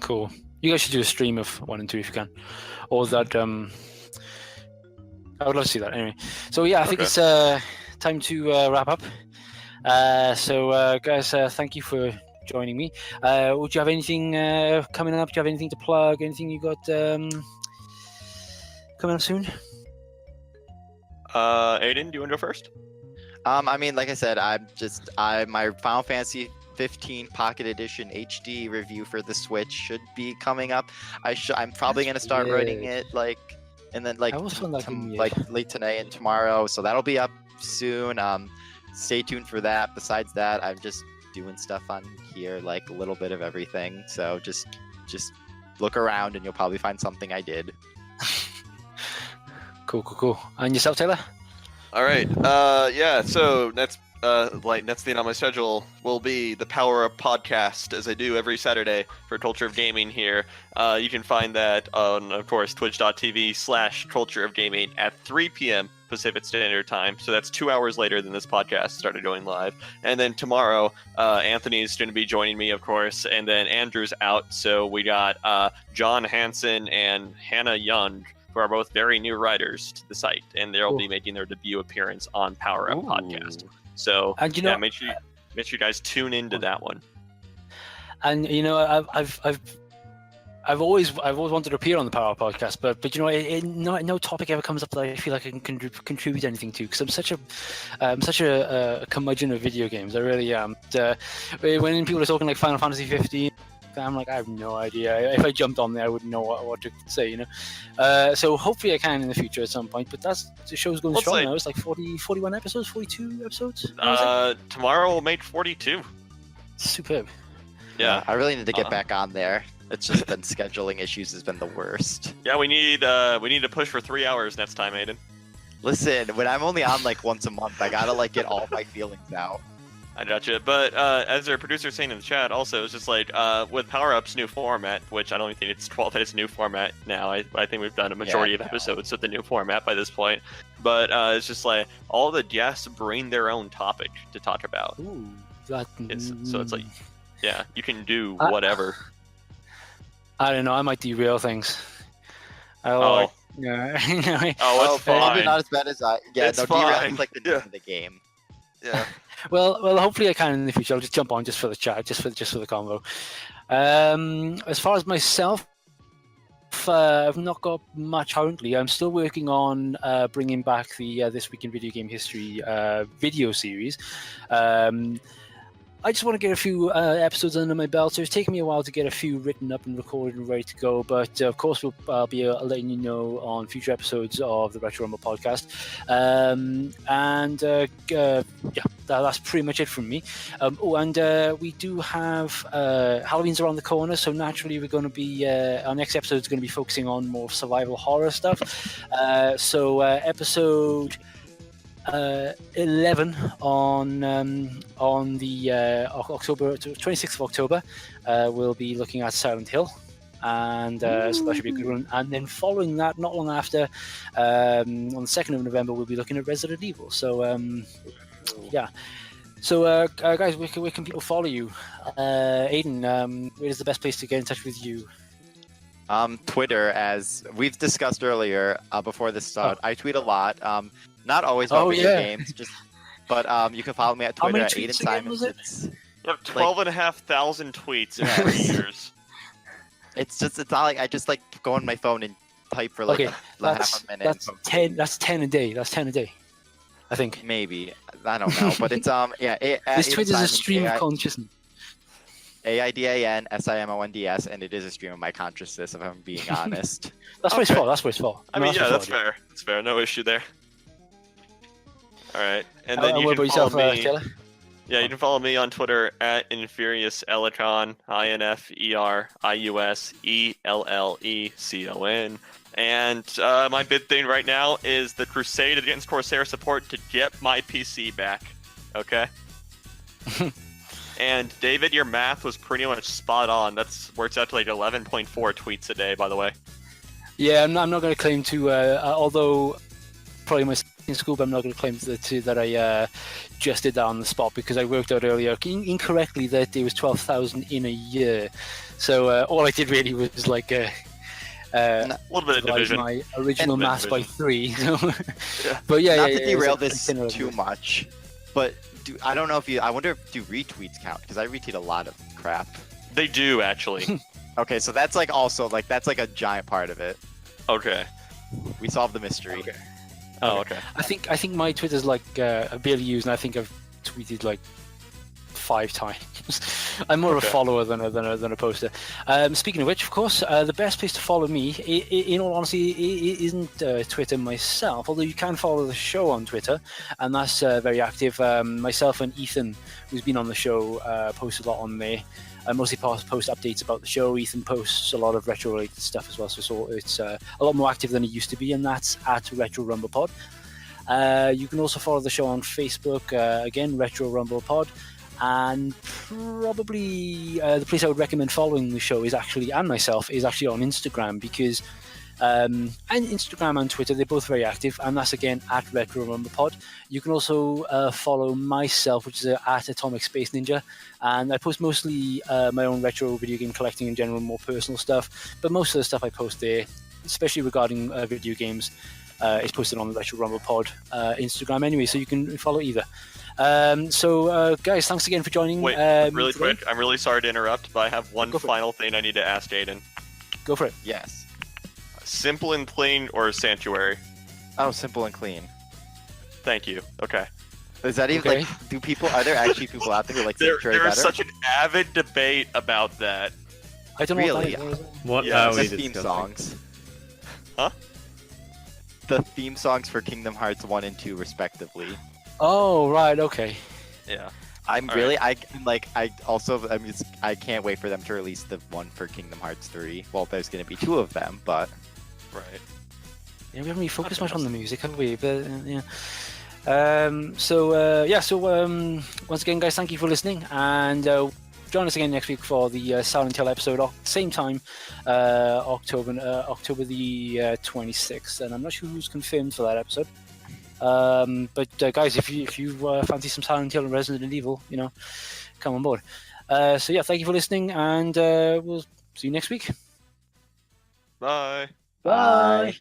Cool. You guys should do a stream of 1 and 2 if you can. Or that, I would love to see that. Anyway. So yeah, I think Okay. it's time to wrap up. Guys, thank you for joining me. Would you have anything coming up? Do you have anything to plug? Anything you got coming up soon? Aiden, do you want to go first? I mean, like I said, my Final Fantasy 15 Pocket Edition HD review for the Switch should be coming up. I'm probably That's gonna start writing weird. it and then like I always found that game weird. like late tonight and tomorrow, so that'll be up soon. Stay tuned for that. Besides that, I'm just doing stuff on here, like a little bit of everything. So just look around and you'll probably find something I did. Cool. And yourself, Taylor? All right. Yeah. So next thing on my schedule will be the Power Up podcast, as I do every Saturday for Culture of Gaming here. You can find that on, of course, twitch.tv/Culture of Gaming at 3 p.m. Pacific Standard Time. So that's 2 hours later than this podcast started going live. And then tomorrow, Anthony's going to be joining me, of course, and then Andrew's out. So we got John Hansen and Hannah Young, who are both very new writers to the site, and they'll Cool. be making their debut appearance on Power Up Ooh. podcast. So And you know, make sure you guys tune into that one. and you know, I've always wanted to appear on the Power Hour podcast, but you know, no topic ever comes up that I feel like I can contribute anything to, because I'm such a curmudgeon of video games. I really am. When people are talking like Final Fantasy 15, I'm like, I have no idea. If I jumped on there, I wouldn't know what to say, you know. So hopefully I can in the future at some point. But the show's going Let's strong say- now. It's like 41 episodes, 42 episodes. Tomorrow we'll make 42. Superb. Yeah. I really need to get back on there. It's just been scheduling issues has been the worst. Yeah, we need to push for 3 hours next time, Aiden. Listen, when I'm only on like once a month, I gotta like get all my feelings out. I gotcha. But as our producer's saying in the chat, also, it's just like with Power Up's new format, which I don't think it's 12 minutes new format now. I think we've done a majority of episodes with the new format by this point. But it's just like all the guests bring their own topic to talk about. Ooh, that. So it's like, yeah, you can do whatever. I don't know. I might derail things. Oh. Yeah. Oh, it's Probably fine. not as bad as I. Yeah, It's no, derail fine. is like the name of the game. Yeah. Well, hopefully I can in the future. I'll just jump on just for the chat, just for the convo. As far as myself, I've not got much currently. I'm still working on bringing back the This Week in Video Game History video series. I just want to get a few episodes under my belt, so it's taken me a while to get a few written up and recorded and ready to go. But of course, I'll be letting you know on future episodes of the Retro Rumble podcast. Yeah, that's pretty much it from me. We do have Halloween's around the corner, so naturally we're going to be our next episode is going to be focusing on more survival horror stuff. Episode 11 on the October 26th of October, we'll be looking at Silent Hill, and so that should be a good one. And then following that, not long after, on the 2nd of November, we'll be looking at Resident Evil. So yeah. So guys, where can people follow you? Aidan, where is the best place to get in touch with you? Twitter, as we've discussed earlier before this start, I tweet a lot. Not always about Oh, video yeah. games, but you can follow me at How Twitter many at tweets Aidan again was Simons. it? It's You have 12,500 tweets in Yes. 3 years. it's not like I just like go on my phone and type for like Okay, a half a minute. that's and post 10. That's 10 a day. That's 10 a day. I think. Maybe I don't know, but it's yeah. This Twitter's a stream of consciousness. AIDANSIMONDS, and it is a stream of my consciousness, if I'm being honest. That's what it's Okay. for. That's what it's for. I No, mean, yeah, what that's it's for, fair. That's fair. No issue there. All right, and yeah. then you What can about follow yourself, me. Taylor? Yeah, you can follow me on Twitter at Inferius Electron, INFERIUSELLECON. And my big thing right now is the crusade against Corsair support to get my PC back. Okay? And David, your math was pretty much spot on. That's works out to like 11.4 tweets a day, by the way. Yeah, I'm not going to claim to. Although probably my in school, but I'm not going to claim that I just did that on the spot because I worked out earlier incorrectly that it was 12,000 in a year. So all I did really was like A little bit of divide division. my original And maths by division. 3. So, Yeah. but yeah, Not yeah, to yeah, derail it's like this 10 or too 11. much, but I don't know if I wonder if do retweets count, because I retweet a lot of crap. They do, actually. Okay, so that's like also like that's like a giant part of it. Okay. We solved the mystery. Okay. Oh, okay. I think my Twitter's like barely used, and I think I've tweeted like 5 times. I'm more Okay. a follower than a poster. Speaking of which, of course, the best place to follow me, in all honesty, it isn't Twitter myself. Although you can follow the show on Twitter, and that's very active. Myself and Ethan, who's been on the show, post a lot on there. I mostly post updates about the show. Ethan posts a lot of retro-related stuff as well, so it's a lot more active than it used to be, and that's at Retro Rumble Pod. You can also follow the show on Facebook, again, Retro Rumble Pod, and probably the place I would recommend following the show is actually, and myself, is actually on Instagram, because and Instagram and Twitter, they're both very active, and that's again at Retro Rumble Pod. You can also follow myself, which is at Atomic Space Ninja, and I post mostly my own retro video game collecting in general, more personal stuff, but most of the stuff I post there, especially regarding video games, is posted on the Retro Rumble Pod Instagram anyway, so you can follow either. So guys, thanks again for joining. Wait, me really today. quick. I'm really sorry to interrupt, but I have one Go for it. final thing I need to ask Aiden. Go for it. Yes. Simple and clean or sanctuary? Oh, simple and clean. Thank you. Okay. Is that even Okay. like? Are there actually people out there who like There Sanctuary is better? such an avid debate about that. I don't know Really? what that is. What Yeah, are the we theme discussing? songs. Huh? The theme songs for Kingdom Hearts 1 and 2 respectively. Oh, right, okay. Yeah. I'm All really I can't wait for them to release the one for Kingdom Hearts 3. Well, there's going to be 2 of them, but Right. Yeah, we haven't really focused much on the music, have we? But yeah. Once again, guys, thank you for listening, and join us again next week for the Silent Hill episode, same time, October the 26th, and I'm not sure who's confirmed for that episode. But guys, if you fancy some Silent Hill and Resident Evil, come on board. So yeah, thank you for listening, and we'll see you next week. Bye. bye.